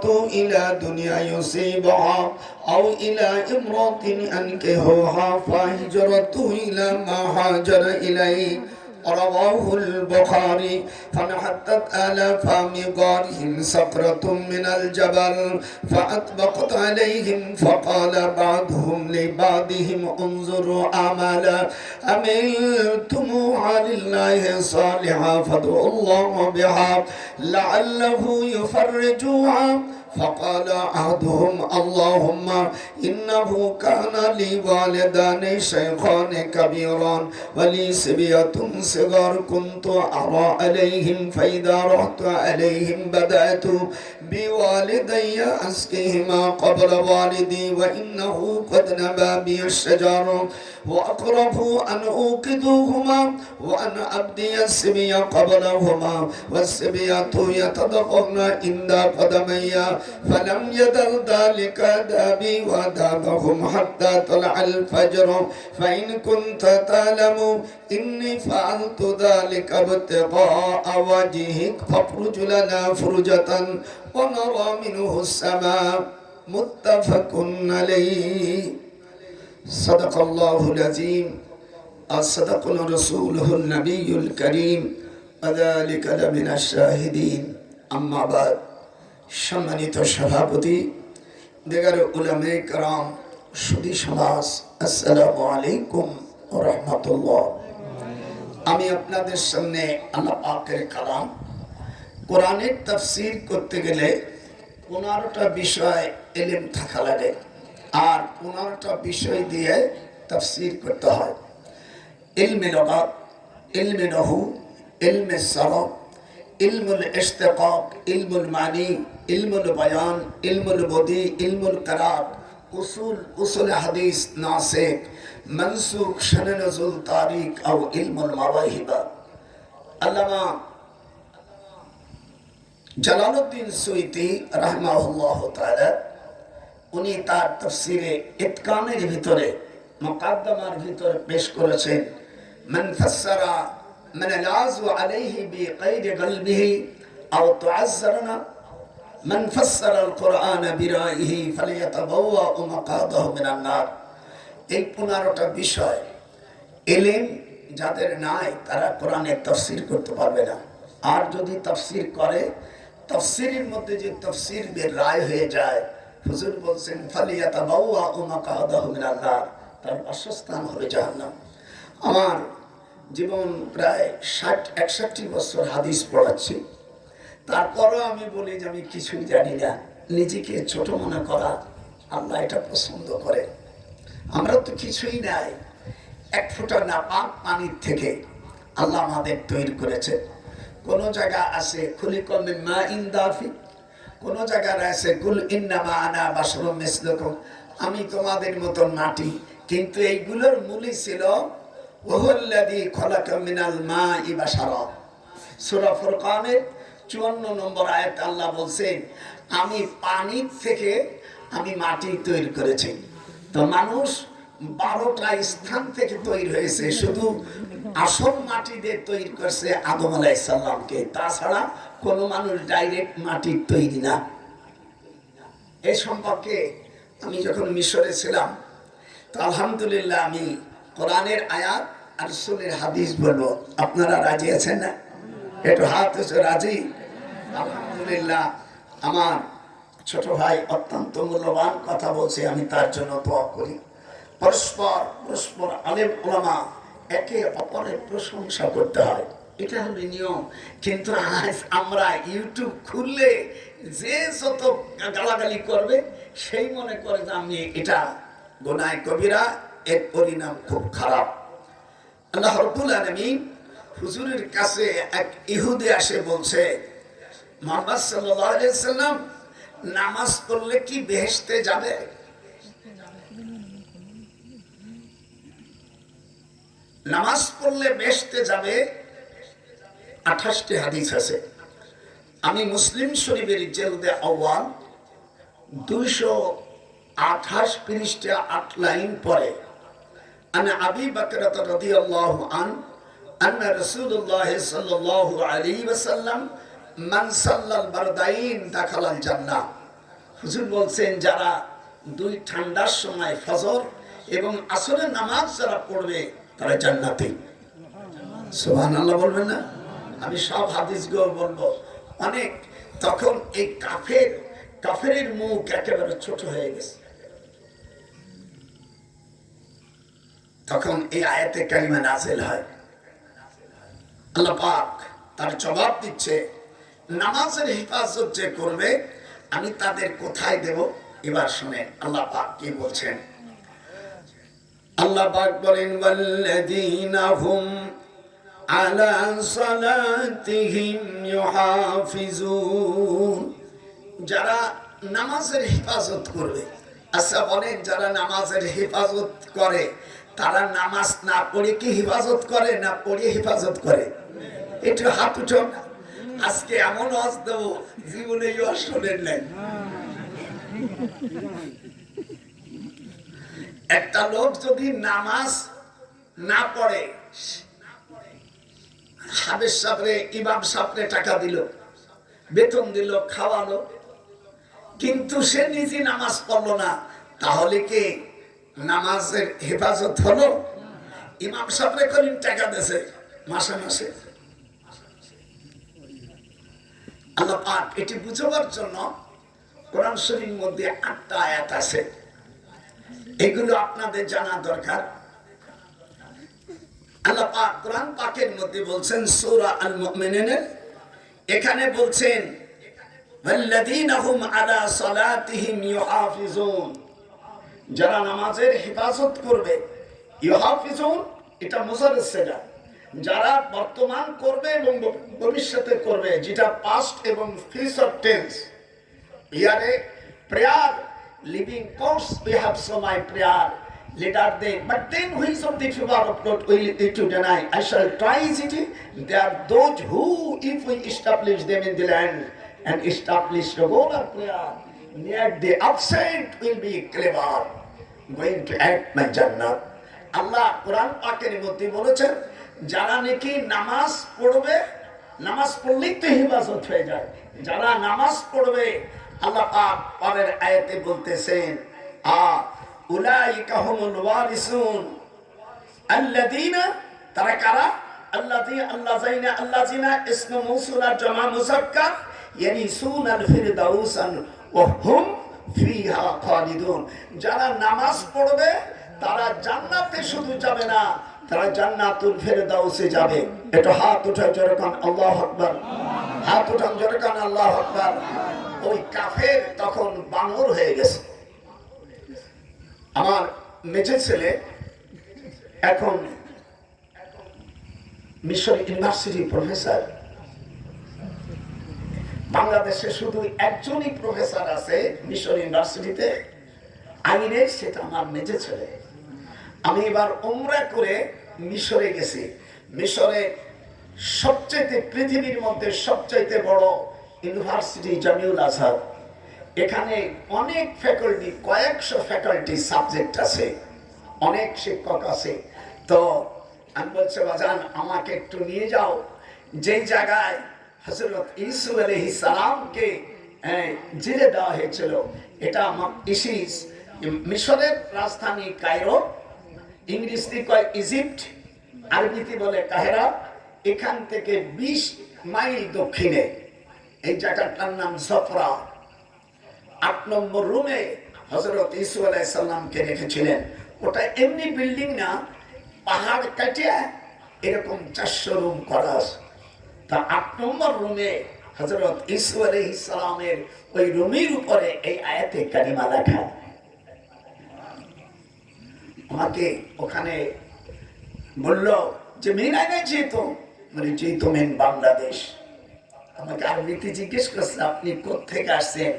هجرته إلى دنيا يصيبها أو إلى امرأة أنكحها فهجرته إلى ما هاجر إليه. رواه البخاري. فنحتت آلاف مغارهم سقرة من الجبل فأطبقت عليهم فقال بعضهم لبعضهم انظروا أعمالا عملتموها لله صالحا فادعوا الله بها لعله يفرجوها. فقال أحدهم اللهم إنه كان لي والدان شيخان كبيران ولي صبية صغار كنت أرى عليهم فإذا رحت عليهم بدأت بوالدي أسقيهما قبل والدي وإنه قد نبى بي الشجر وأقرب أن أوقظهما وأن أبدي السبي قبلهما والسبية يتدفقن عند قدمي فلم يزل ذلك دابي ودابهم حتى طلع الفجر فإن كنت تعلم إني فعلت ذلك ابتغاء وجهك فافرج لنا فرجة ونرى منه السماء. متفق عليه. صدق الله العظيم صدق رسوله النبي الكريم وذلك لمن الشاهدين. أما بعد সম্মানিত সভাপতি, দেগার উলামায়ে কেরাম, সুধী সমাজ, আসসালামু আলাইকুম ওয়া রাহমাতুল্লাহ। আমি আপনাদের সামনে আল্লাহ পাকের কালাম কোরআনের তাফসীর করতে গেলে 15টা বিষয় ইলম থাকা লাগে আর 15টা বিষয় দিয়ে তাফসীর করতে হয়। ইলমে লুগাত, ইলমে নহু, ইলমে সরফ, ইলমুল ইশতিকাক, ইলমুল মানি, ইলমুল বায়ান, ইলমুল বদি, ইলমুল কিরাত, উসুল হাদিস, নাসিখ, মানসুখ, শান নুজুল, তারিখ ও ইলমুল মাওয়াহিব। আল্লামা জালালউদ্দিন সুয়ুতী রাহিমাহুল্লাহ তাআলা উনি তার তাফসীরে ইতকানের ভিতরে মুকাদ্দমার ভিতরে পেশ করেছেন মান ফাসসারা من العز عليه بقيد قلبه أو تعذرنا من فسر القرآن برأيه فليتبوأ مقعده من النار। এই 15টা বিষয় ইলম যাদের নাই তারা কোরআনের তাফসীর করতে পারবে না। আর যদি তাফসীর করে, তাফসীরের মধ্যে যে তাফসীর বের রায় হয়ে যায়, হুজুর বলছেন ফালিয়াতাবাওয়া মাকআদাহু মিনান নার, তার বাসস্থান হবে জাহান্নাম। আমার জীবন প্রায় 60-61 বছর হাদিস পড়াচ্ছি, তারপরও আমি বলি যে আমি কিছুই জানি না। নিজেকে ছোট মনে করা আল্লাহ এটা পছন্দ করে। আমরা তো কিছুই নাই, এক ফোঁটা নাপাক পানির থেকে আল্লাহ আমাদের তৈরি করেছে। কোন জায়গা আছে খুলিকুম মিন মাইন দাফিক, কোন জায়গায় আছে কুল ইন্নামা আনা বাশারুম মিসলুকুম, আমি তোমাদের মতন মাটি। কিন্তু এইগুলোর মূলই ছিল ওয়াহুল্লাযী খালাকা মিনাল মাই বাশারা। সূরা ফুরকানের 54 নম্বর আয়াতে আল্লাহ বলছেন আমি পানির থেকে আমি মাটি তৈরি করেছি। তো মানুষ 12টা স্থান থেকে তৈরি হয়েছে, শুধু আসল মাটি দিয়ে তৈরি করছে আদম আলাইহিস সালামকে, তাছাড়া কোনো মানুষ ডাইরেক্ট মাটির তৈরি না। এই সম্পর্কে আমি যখন মিশরে ছিলাম তো আলহামদুলিল্লাহ আমি কোরআনের আয়াত আর রাসূলের হাদিস বলবো। আপনারা রাজি আছেন না? একটু হাত উঁচু, রাজি? আলহামদুলিল্লাহ। আমার ছোট ভাই অত্যন্ত মূল্যবান কথা বলছে, আমি তার জন্য দোয়া করি। পরস্পর আলেম ওলামা একে অপরের প্রশংসা করতে হয়, এটা হলো নিয়ম। কিন্তু আজ আমরা ইউটিউব খুললে যে যত গালাগালি করবে সেই মনে করে যে আমি এটা গুনাহ কবিরা, এর পরিণাম খুব খারাপ। আল্লাহ রাব্বুল আলামিন হুজুরের কাছে এক ইহুদি আসে বলছে মুহাম্মদ সাল্লাল্লাহু আলাইহি ওয়াসাল্লাম নামাজ পড়লে কি বেহেশতে যাবে? নামাজ পড়লে বেহেশতে যাবে 28টি হাদিস আছে। আমি মুসলিম শরীফের জেলদে আউয়াল 228 পৃষ্ঠা 8 লাইন পরে আন আবি বকরত রাদিয়াল্লাহু আন আন্না রাসূলুল্লাহ সাল্লাল্লাহু আলাইহি ওয়াসাল্লাম মান সাল্লাল বারদাইন দাখালাল জান্নাহ হুজুর বলছেন যারা দুই ঠান্ডার সময় ফজর এবং আসরের নামাজ যারা পড়বে তারা জান্নাতি। সুবহানাল্লাহ বলবেন না? আমি সব হাদিসগুলো বলবো। অনেক তখন এই কাফেরের মুখ একেবারে ছোট হয়ে গেছে। তখন এই আয়াতে কারিমা নাযিল হয়। আল্লাহ পাক তার জবাব দিচ্ছে, নামাজের হেফাজত যে করবে আমি তাদের কোথায় দেব? এবার শুনেন আল্লাহ পাক কি বলছেন। আল্লাহ পাক বলেন, ওয়াল্লাযীনা হুম আলা সালাতিহিম ইউহাফিজুন, যারা নামাজের হেফাজত করবে। আচ্ছা বলেন, যারা নামাজের হেফাজত করে তারা নামাজ না পড়ে কি হেফাজত করে না পড়ে হেফাজত করে? একটু হাত উঠো। আজকে এমন ওয়াজ দেব জীবনে শোনেন নাই। একটা লোক যদি নামাজ না পড়ে, হাবের সাপড়ে ইমাম সাপড়ে টাকা দিল, বেতন দিল, খাওয়ালো, কিন্তু সে নিজে নামাজ পড়লো না, তাহলে কি নামাজের হেফাজত হলো? ইমাম সাপড়ে করিম টাকা দিয়েছে মাসে মাসে। আল্লাহ পাক এটি বুঝবার জন্য কোরআন শরীফের মধ্যে 8টা আয়াত আছে, এগুলো আপনাদের জানা দরকার। আল্লাহ পাক কোরআন পাকের মধ্যে বলছেন সূরা আল মুমিনুনের, এখানে বলছেন ওয়াল্লাযীনা হুম আলা সালাতিহিম ইউহাফিজুন, যারা নামাজের হেফাজত করবে। ইউহাফিজুন এটা মুজাররদ সিগা, যারা বর্তমান করবে এবং ভবিষ্যতে করবে, যেটা পাস্ট এবং ফিউচার টেন্স। হিয়ারে prayer living course we have so my prayer later then, but then which of the few are not will it to deny? I shall try it. They are those who, if we establish them in the land and establish regular prayer, near the absent will be clever, going to act my Jannah. আল্লাহ কোরআন পাকের মধ্যে বলেছেন, যারা নাকি নামাজ পড়বে, নামাজ পড়লেই তো হেফাজত হয়ে যায়, যারা নামাজ পড়বে আল্লাহ পাক পরের আয়াতে বলতেছেন, উলাইকা হুমুল ওয়ারিসুন আল্লাযীনা, তারা কারা? আল্লাযীনা ইসমু মাওসুল আর জামা মুযাক্কার ইয়ারিসুনাল ফিরদাউস ওয়া হুম ফিহা খালিদুন, যারা নামাজ পড়বে তারা জান্নাতে শুধু যাবে না, তারা জান্নাতুল ফিরদাউসে যাবে। এটা হাত উঠায় জোরে কান আল্লাহু আকবার, হাত উঠান জোরে কান আল্লাহু আকবার। ওই কাফের তখন বানর হয়ে গেছে। আমার মেজর ছেলে এখন মিশর ইউনিভার্সিটির প্রফেসর। বাংলাদেশে শুধু একজনই প্রফেসর আছে মিশর ইউনিভার্সিটিতে আইনের, সেটা আমার মেজর ছেলে। আমি এবার উমরা করে মিশরে গেছি। মিশরে সবচেয়ে পৃথিবীর মধ্যে সবচেয়ে বড় ইউনিভার্সিটি জামিউল আজহার। এখানে অনেক ফ্যাকাল্টি, কয়েকশো ফ্যাকাল্টি সাবজেক্ট আছে, অনেক শিক্ষক আছে। তো আমি বলছি, বাজান আমাকে একটু নিয়ে যাও যেই জায়গায় হযরত ইউসুফ আলাইহিস সালামকে জেলে দেওয়া হয়েছিল। এটা ইসিস, মিশরের রাজধানী কায়রো, ইংরেজিতে কয় ইজিপ্ট, আরবিতে বলে কাহেরা। এখান থেকে 20 মাইল দক্ষিণে এই জায়গাটার নাম জফরা। 8 নম্বর রুমে হযরত ইউসুফ আলাইহিস সালামকে রেখেছিলেন। ওটা এমনি বিল্ডিং না, পাহাড় কাটিয়ে এরকম 400 রুম করা আছে। তা 8 নম্বর রুমে হযরত ইউসুফ আলাইহিস সালামের ওই রুমের উপরে এই আয়াতে কারিমা লেখা। আমাকে ওখানে বলল যে মেন আইনে যেত, মানে যেহেতু মেন বাংলাদেশ। আমাকে আরবিতে জিজ্ঞেস করছে, আপনি কোথেকে আসছেন?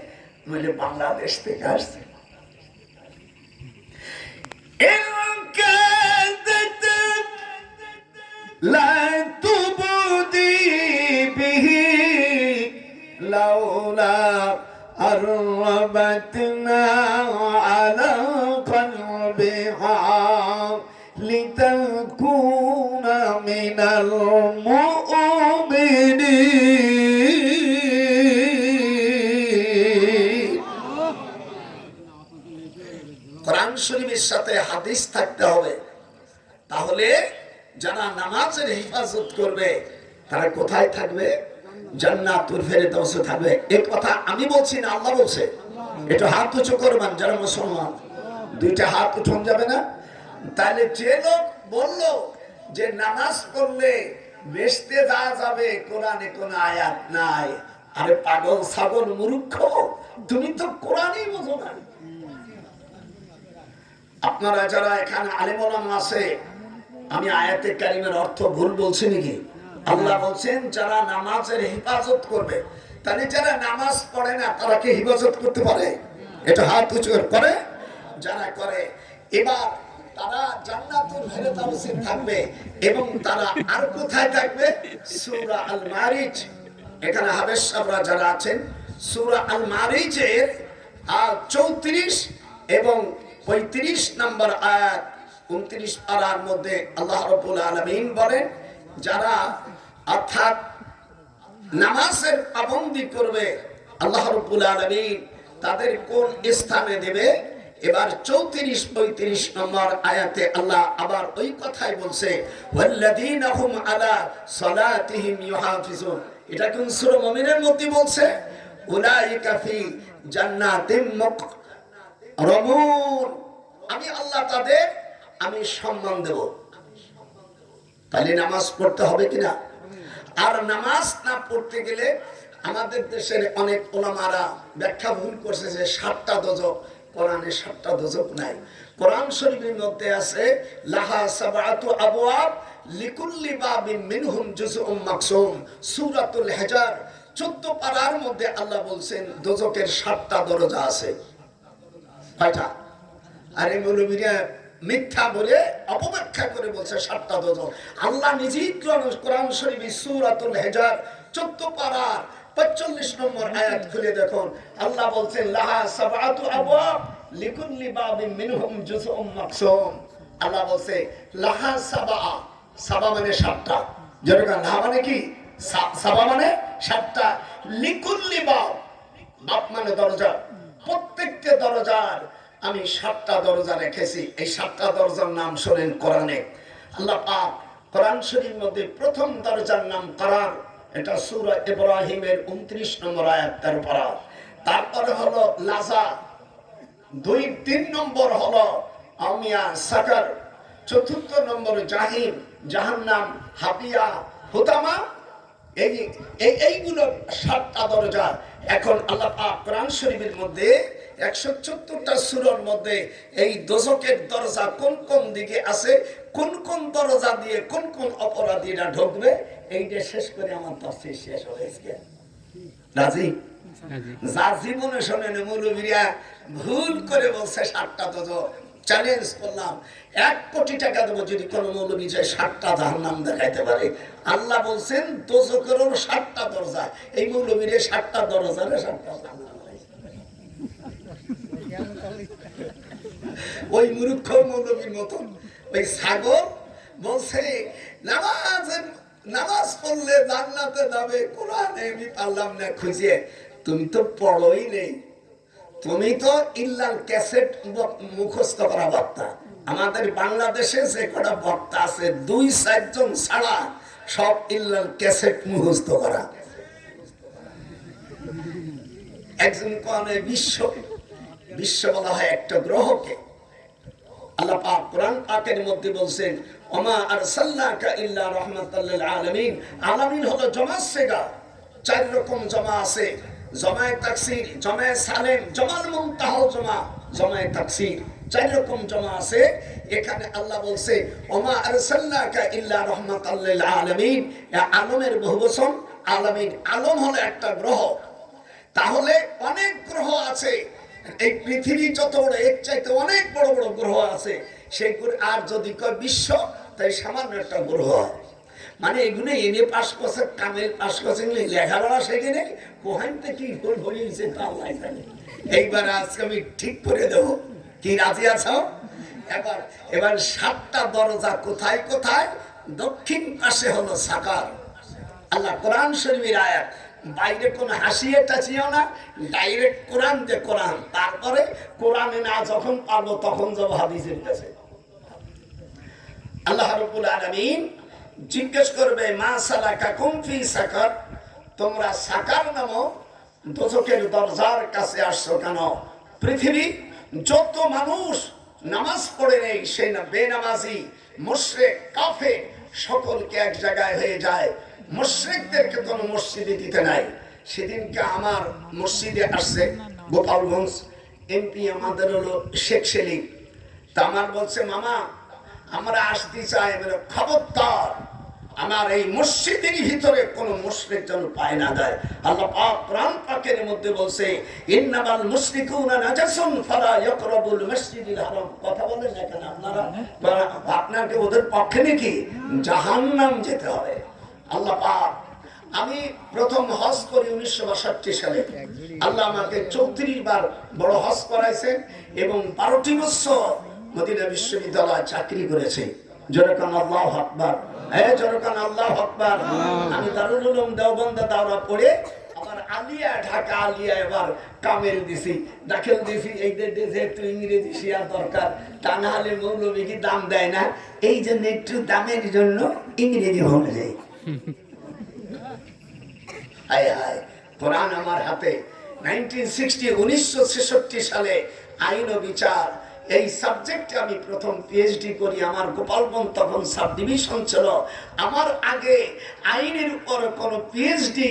বলে বাংলাদেশ থেকে আসছেন। লাউলা আরবাতনা আলা কলবিহা লিতাকুনা মিনাল মুমিনিন। শরীফের সাথে হাদিস থাকতে হবে। তাহলে যারা নামাজের হেফাজত করবে তারা কোথায় থাকবে? জান্নাতুল ফেরদাউসে থাকবে। এই কথা আমি বলছি না, আল্লাহ বলছে। এটা হাত উঁচু করবেন যারা মুসলমান, দুইটা হাত উঠান যাবে না? তাহলে যে লোক বললো যে নামাজ পড়লে বেহেশতে যাওয়া যাবে, কোরআনে কোন আয়াত নাই। আরে পাগল ছাগল মূর্খ, তুমি তো কোরআনই বোঝো না। আপনারা যারা এখানে আলেম ওলামা আছে, আমি আয়াতে কারিমের অর্থ ভুল বলছি নাকি? আল্লাহ বলছেন যারা নামাজের হেফাজত করবে। তাহলে যারা নামাজ পড়ে না তারা কি হেফাজত করতে পারে? এটা হাত উঁচু করে যারা করে, এবার তারা জান্নাতুল ফেরদাউসে থাকবে। এবং তারা আর কোথায় থাকবে? সূরা আল মারিজ। এখানে হাফেজ সাহেবরা যারা আছেন, সূরা আল মারিজের 34 এবং 35 নম্বর আয়াত, 29 পারার মধ্যে আল্লাহ রাব্বুল আলামিন বলেন যারা অর্থাৎ নামাজের পাবন্দি করবে আল্লাহ রাব্বুল আলামিন তাদের কোন স্থানে দেবে। এবার 34-35 নম্বর আয়াতে আল্লাহ আবার ওই কথাই বলছে, ওয়াল্লাযীনা হুম আলা সালাতিহিম ইউহাফিজুন। এটা কোন সূরা মুমিনের মধ্যে বলছে? উলাইকা ফি জান্নাতিম মুকরামুন। আমি আল্লাহ তাদের আমি সম্মান দেব। তাহলে নামাজ পড়তে হবে কিনা? আর নামাজ না পড়তে গেলে আমাদের দেশের অনেক ওলামারা ব্যাখ্যা ভুল করছে যে 7টা দোজক। কোরআনে 7টা দোজক নাই। কোরআন শরীফের মধ্যে আছে লাহা সাবআতু আবওয়াব লিকুল্লি বাবিন মিনহুম জুজউম মাকসুম। সূরাতুল হিজর 14 পারার মধ্যে আল্লাহ বলছেন দোজকের 7টা দরজা আছে। কয়টা? আরে মৌলবীরা মিথ্যা বলে অপব্যাখ্যা করে বলছে 7টা দোজক। আল্লাহ নিজেই কোরআন শরীফে সূরাতুল হিজর 14 পারার 45 নম্বর আয়াত খুলে দেখুন, আল্লাহ বলছেন লাহা সাবআতু আবওয়াব লিকুল্লি বাবিন মিনহুম জুজউম মাকসুম। আল্লাহ বলছে লাহা সাবা, সাবা মানে 7টা। যেরকম লাহা মানে কি? সাবা মানে 7টা। লিকুল্লি বাব, বাব মানে দরজা। প্রত্যেকটা দরজার আমি 7টা দরজা রেখেছি। এই 7টা দরজার নাম শোনেন কোরআনে। আল্লাহ পাক কোরআন শরীফের মধ্যে প্রথম দরজার নাম করার, এটা সূরা ইব্রাহিমের 29 নম্বর আয়াত 13 পারা। তারপরে হলো লাজা, 2-3 নম্বর হলো আমিয়া সাকার, 4র্থ নম্বর জাহিম, জাহান্নাম, হাবিয়া, হুতামা। এইগুলো 7টা দরজা। এখন আল্লাহ পাক কোরআন শরীফের মধ্যে 174টা সূরার মধ্যে এই দোজকের দরজা কোন কোন দিকে আছে, কোন কোন দরজা দিয়ে কোন কোন অপরাধীরা ঢুকবে, এইটা শেষ করে আমার তাফসীর শেষ হয়েছে। রাজি? যার জীবনে শোনেন মৌলবীরা ভুল করে বলছে 7টা দোজক। চ্যালেঞ্জ করলাম, 1 কোটি টাকা দেবো যদি কোন মৌলবী যায় 7টা জাহান্নাম দেখাইতে পারে। আল্লাহ বলছেন দোজকেরও 7টা দরজা। এই মৌলবীরে 7টা দরজা, 7টা জাহান্নাম। ওই মূর্খ মৌলবীর মতন ওই ছাগল বলছে নামাজ পড়লে জান্নাতে যাবে। কোরআনে আমি পারলাম না খুঁজে। তুমি তো পড়োই নেই, তুমি তো ইল্লাল ক্যাসেট মুখস্থ করা বক্তা। আমাদের বাংলাদেশে যে কটা বক্তা আছে 2-4 জন ছাড়া সব ইল্লাল ক্যাসেট মুখস্থ করা। একজন কোরআনে বিশ্ব বলা হয় একটা গ্রহকে। আল্লাহ পাক কোরআন পাকের মধ্যে বলছেন ওমা আরসালনাকা ইল্লা রাহমাতাল লিল আলামিন। আলামিন হলো জমা সেগা। 4 রকম জমা আছে, জমায়ে তাকসির, জমায়ে সালেম, জমাল মুনতাহা জমা, জমায়ে তাকসির। 4 রকম জমা আছে। এখানে আল্লাহ বলছে ওমা আরসালনাকা ইল্লা রাহমাতাল লিল আলামিন। আলমের বহুবচন আলামিন। আলম হলো একটা গ্রহ। তাহলে অনেক গ্রহ আছে। এই পৃথিবী যত বড়, এর চাইতে অনেক বড় বড় গ্রহ আছে। সেই আর যদি কয় বিশ্ব, তাই সামান্য একটা গ্রহ। মানে এগুলো এনে পাশ করছে, কামেল পাশ করছে, লেখাপড়া সেখানে কোহাইতে কি ভুল হয়েছে তা আল্লাহ জানে। এইবার আজকে আমি ঠিক করে দেবো। কি রাজি আছো? এবার 7টা দরজা কোথায় কোথায়? দক্ষিণ পাশে হলো সাকার। আল্লাহ কোরআন শরীফের আয়াত বাইরে কোন হাসিয়ে টাচিও না, ডাইরেক্ট কোরআন যে কোরআন, তারপরে কোরআনে না যখন পারবো তখন যাব হাদিসের কাছে। আল্লাহ রাব্বুল আলামিন জিজ্ঞেস করবে মা সালাকাকুম ফি সাকার, তোমরা সাকার নামক দোজখের দরজার কাছে আসছো কেন? পৃথিবী যত মানুষ নামাজ পড়ে নেই, সেই না বেনামাজি মুশরিক কাফের সকলকে এক জায়গায় হয়ে যায়, মুশরিকদেরকে কোনো মসজিদে দিতে নাই। সেদিনকে আমার মসজিদে আসছে গোপালগঞ্জ এমপি, আমাদের হলো শেখ সেলিম। তা আমার বলছে মামা আমরা আসতে চাই, মানে খবরদার আমার এই মসজিদের ভিতরে কোন মুশরিক যেন পায় না যায়। আল্লাহ পাক কোরআন পাকের মধ্যে বলছে ইন্নামাল মুশরিকুনা নাজাসুন ফালা ইয়াকরাবুল মসজিদিল হারাম। কথা বলেন না কেন আপনারা? আপনাকে ওদের পক্ষে নাকি জাহান্নাম যেতে হবে? আল্লাহ পাক, আমি প্রথম হজ করি 1962 সালে। আল্লাহ আমাকে 34 বার বড় হজ করাইছেন এবং 12টি বছর মদিনা বিশ্ববিদ্যালয়ে চাকরি করেছে। যেরকম আল্লাহু আকবার, যেরকম আল্লাহু আকবার। আমি দারুল উলুম দেওবন্দ দাওরা পড়ে আবার আলিয়া ঢাকা আলিয়া এবার কামেল দিছি, দাখিল দিছি। এই যেহেতু ইংরেজি শিয়া দরকার, তা না হলে মৌলবী কি দাম দেয় না, এই জন্য একটু দামের জন্য ইংরেজি হয়ে যায়। হায় হায়, কোরআন আমার হাতে। 1966 সালে আইন ও বিচার এই সাবজেক্টে আমি প্রথম পিএইচডি করি। আমার গোপালগঞ্জ তখন সাব ডিভিশন ছিল। আমার আগে আইনের উপর কোনো পিএইচডি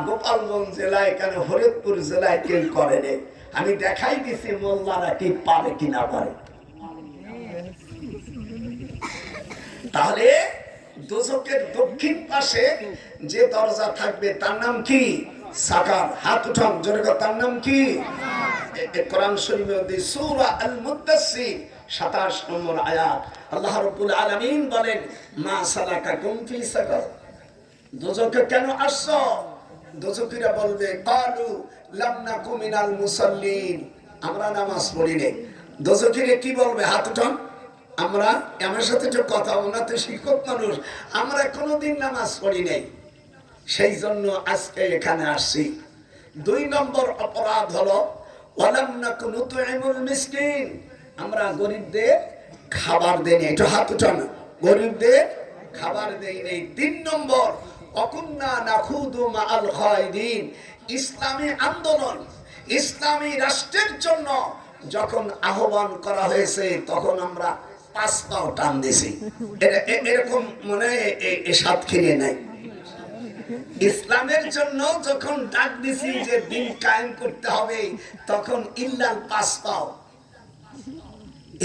গোপালগঞ্জ জেলায়, কেন ফরিদপুর জেলায় কেউ করেনি। আমি দেখাই দিছি মোল্লারা কি পারে কি না পারে। তাহলে দোজখের দক্ষিণ পাশে যে দরজা থাকবে তার নাম কি? সাকার। হাত উঠান জোরে, তার নাম কি? কোরআন শরীফের সূরা আল মুদ্দাসসির 27 নম্বর আয়াত আল্লাহ রাব্বুল আলামিন বলেন মা সালাকাকুম ফি সাকার, দোজখে কেন আসছো? দোজখীরা বলবে ক্বালু লাম নাকু মিনাল মুসাল্লিন, আমরা নামাজ পড়ি নাই। দোজখীরা কি বলবে? হাত উঠান। আমরা, আমার সাথে তো কথা, ওনা তো শিক্ষক মানুষ, আমরা কোনোদিন নামাজ পড়ি নাই, সেই জন্য আজকে এখানে আসছি। 2 নম্বর অপরাধ হলো ওয়ালাম নাকু নুতইমুল মিসকিন, আমরা গরিবদের খাবার দেই নাই। একটু হাত উঠান, গরিবদের খাবার দেই নাই। 3 নম্বর অকুন্না নাখুদু মাআল খায়দিন, ইসলামী আন্দোলন, ইসলামী রাষ্ট্রের জন্য যখন আহ্বান করা হয়েছে তখন আমরা 5 পাও টান দিছি। এরকম মনে সাতক্ষীরে নাই। ইসলামের জন্য যখন ডাক দিছি যে দিন কায়েম করতে হবে, তখন ইল্লাল 5 পাও,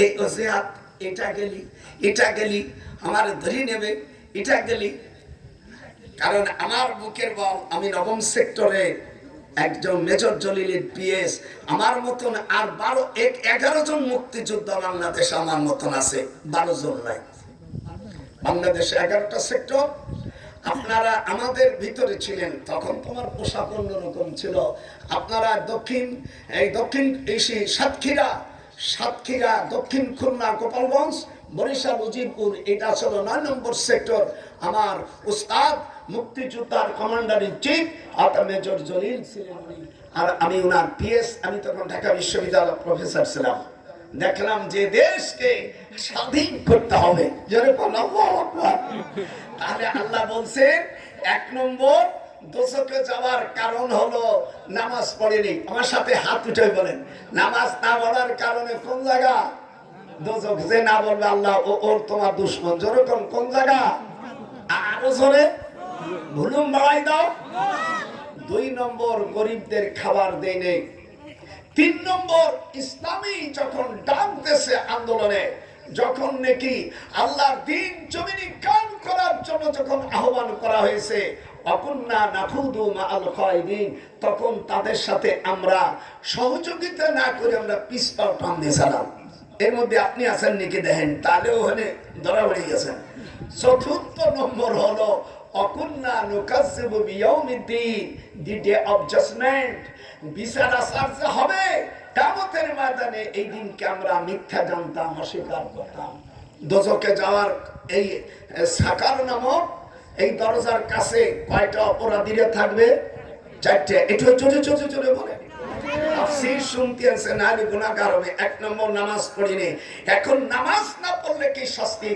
এই ওসিয়াত, এটা গেলি এটা গেলি আমার ধরে নেবে, এটা গেলি। কারণ আমার বুকের বল, আমি 9ম সেক্টরে একজন মেজর জলিলের পিএস, আমার মতন আর 11 জন মুক্তিযোদ্ধা বাংলাদেশে আমার মতন আছে, 12 জন নাই। বাংলাদেশে 11টা সেক্টর, আপনারা আমাদের ভিতরে ছিলেন, তখন তোমার পোশাক অন্যরকম ছিল। আপনারা দক্ষিণ সাতক্ষীরা, দক্ষিণ খুলনা, গোপালগঞ্জ, বরিশাল, উজিরপুর, এটা ছিল 9 নম্বর সেক্টর। আমার উস্তাদ মুক্তিযোদ্ধার commander in chief major Jalil ছিলেন, আর আমি ওনার পিএস। আমি তখন ঢাকা বিশ্ববিদ্যালয়ের প্রফেসর ছিলাম। দেখলাম যে দেশকে স্বাধীন করতে হবে, তাহলে আল্লাহ বলছেন 1 নম্বর দোজখে যাওয়ার কারণ হলো নামাজ পড়েনি। আমার সাথে হাত উঠে বলেন, নামাজ না পড়ার কারণে কোন জায়গা? দোজখ। যে না বলবে আল্লাহ ওর তোমার দুশমন। যেরকম কোন জায়গা? আরো জোরে ভুলুম বাড়াই দাও। 2 নম্বর গরিবদের খাবার দেয় নেই। 3 নম্বর ইসলামী যখন ডাক দেশে আন্দোলনে, যখন নাকি আল্লাহর দ্বীন জমিনে কায়েম করার জন্য যখন আহ্বান করা হয়েছে, অকুন্না নাখুদু মাআল খায়দিন, তখন তাদের সাথে আমরা সহযোগিতা না করে আমরা পিছপাও টান দিয়েছিলাম। এর মধ্যে আপনি আছেন নাকি দেখেন, তাহলে ওখানে ধরা পড়ে গেছেন। 4র্থ নম্বর হলো অকুন্না নুকাজ্জিবু বিয়াউমিদ্দিন, দি ডে অফ জাজমেন্ট, বিচার আচার যে হবে কিয়ামতের ময়দানে, এই দিনকে আমরা মিথ্যা জানতাম, অস্বীকার করতাম। দোজখে যাওয়ার এই সাকার নামক এই দরজার কাছে কয়টা অপরাধীরা থাকবে? চারটে, একটু জোরে জোরে জোরে বলে। তাফসীর শুনতে আছে নালে গুনাহগার হবে। এক নম্বর, নামাজ পড়িনি। এখন নামাজ না পড়লে কি শাস্তি?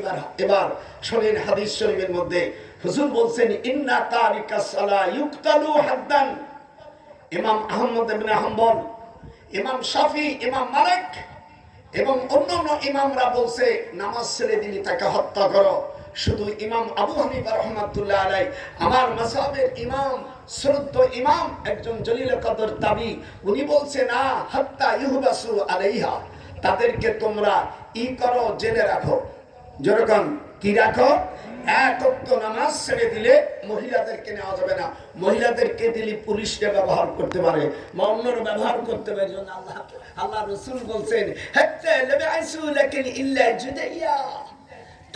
এবার শুনেন হাদিস শরীফের মধ্যে হুজুর বলছেন, ইন্না তারিকাস সালা ইউকতালু হাদ্দান। ইমাম আহমদ ইবনে হাম্বল, ইমাম শাফি, ইমাম মালিক এবং অন্যান্য ইমামরা বলছে নামাজ ছেড়ে দিলে তাকে হত্যা করো। শুধু ইমাম আবু হানিফা রাহমাতুল্লাহ আলাইহি, আমার মাযহাবের ইমাম, শ্রদ্ধ ইমাম, একজন জলিল কদর তাবি, উনি বলছে না, হাত্তা ইউহবাসু আলাইহা, তাদেরকে তোমরা করো, জেলে রাখো। যেরকম কি রাখো? এক ওয়াক্ত নামাজ ছেড়ে দিলে মহিলাদেরকে নেওয়া যাবে না। মহিলাদেরকে দিলে পুলিশকে ব্যবহার করতে পারে বা অন্যরা ব্যবহার করতে পারে। আল্লাহ রাসূল বলছেন, হাত্তা লাবাইসু লাকিন ইল্লা জুদাইয়া,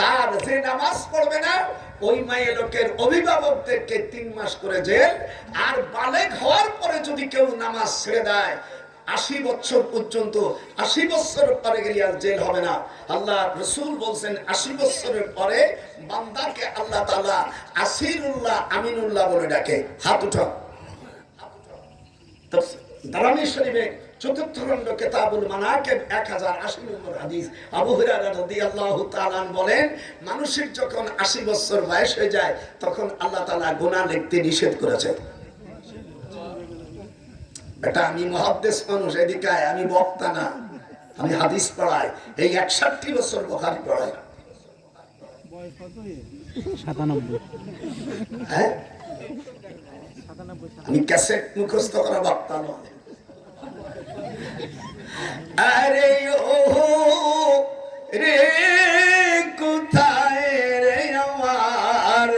তার যে নামাজ পড়বে না ওই মায়ের লোকের অভিভাবকদেরকে 3 মাস করে জেল। আর বালেগ হওয়ার পরে যদি কেউ নামাজ ছেড়ে দেয় 80 বছর পর্যন্ত, 80 বছরের পরে গেলে আর জেল হবে না। আল্লাহ রাসূল বলছেন 80 বছরের পরে বান্দাকে আল্লাহ তাআলা আসিরুল্লাহ আমিনুল্লাহ বলে ডাকে। হাত উঠাও। দারামি শরীফে চতুর্থ খণ্ড কিতাবুল মানাকিব 1080 নম্বর হাদিস, আবু হুরায়রা রাদিয়াল্লাহু তাআলা বলেন, মানুষের যখন 80 বছর বয়স হয়ে যায় তখন আল্লাহ তাআলা গুনাহ লিখতে নিষেধ করেছেন। এটা আমি মুহাদ্দিস মানুষ, এদিকে আমি বক্তা না, আমি হাদিস পড়াই। এই 61 বছর বুখারী পড়াই। বয়স কত? 97। হ্যাঁ, আমি ক্যাসেট মুখস্থ করা বক্তা নয়। আরে ও রে কোথায় রে আমার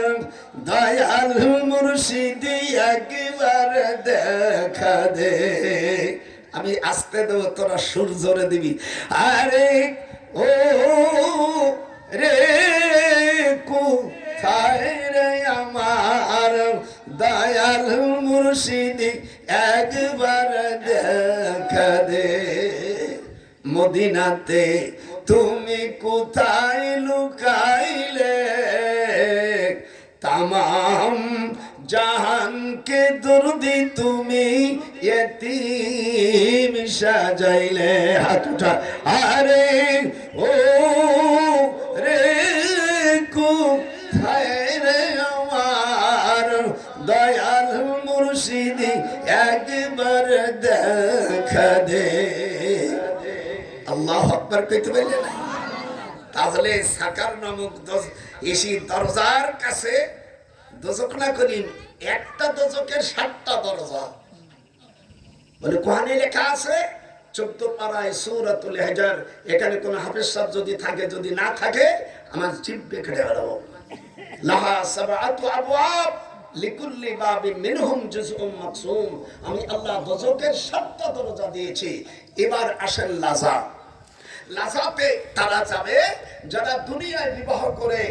দয়াল মুর্শিদ, একবার দেখা দে। আমি আসতে দেবো, তোরা সুর জোরে দিবি। আরে ও রে কোথায় রে আমার দয়াল মুর্শিদ, একবার দেখা দে। মদিনাতে তুমি কোথায় লুকাইলে, তামাম জাহানকে দরদি তুমি ইয়তীম সাজাইলে। হাত উঠা। আরে ও রে কোথায় রে আমার দয়াল মুর্শিদ, একবার দেখা দে। আল্লাহু আকবার কইতে পারলে না? তাহলে সাকার নামক এসি দরজার কাছে দোজক না করি, একটা দোজকের 7টা দরজা। বলে কোরআনে লেখা আছে 14 পারায় সূরাতুল হিজর। এখানে কোন হাফেজ সাহেব যদি থাকে, যদি না থাকে আমার জিহ্বা কেটে ফেলবো। লাহা সাবআতু আবওয়াব লিকুল্লি বাবিন মিনহুম জুজউম মাকসুম। আমি আল্লাহ দোজকের 7টা দরজা দিয়েছি। এবার আসেন লাজা। লাজাতে তারা যাবে যারা দুনিয়ায় বিবাহ করে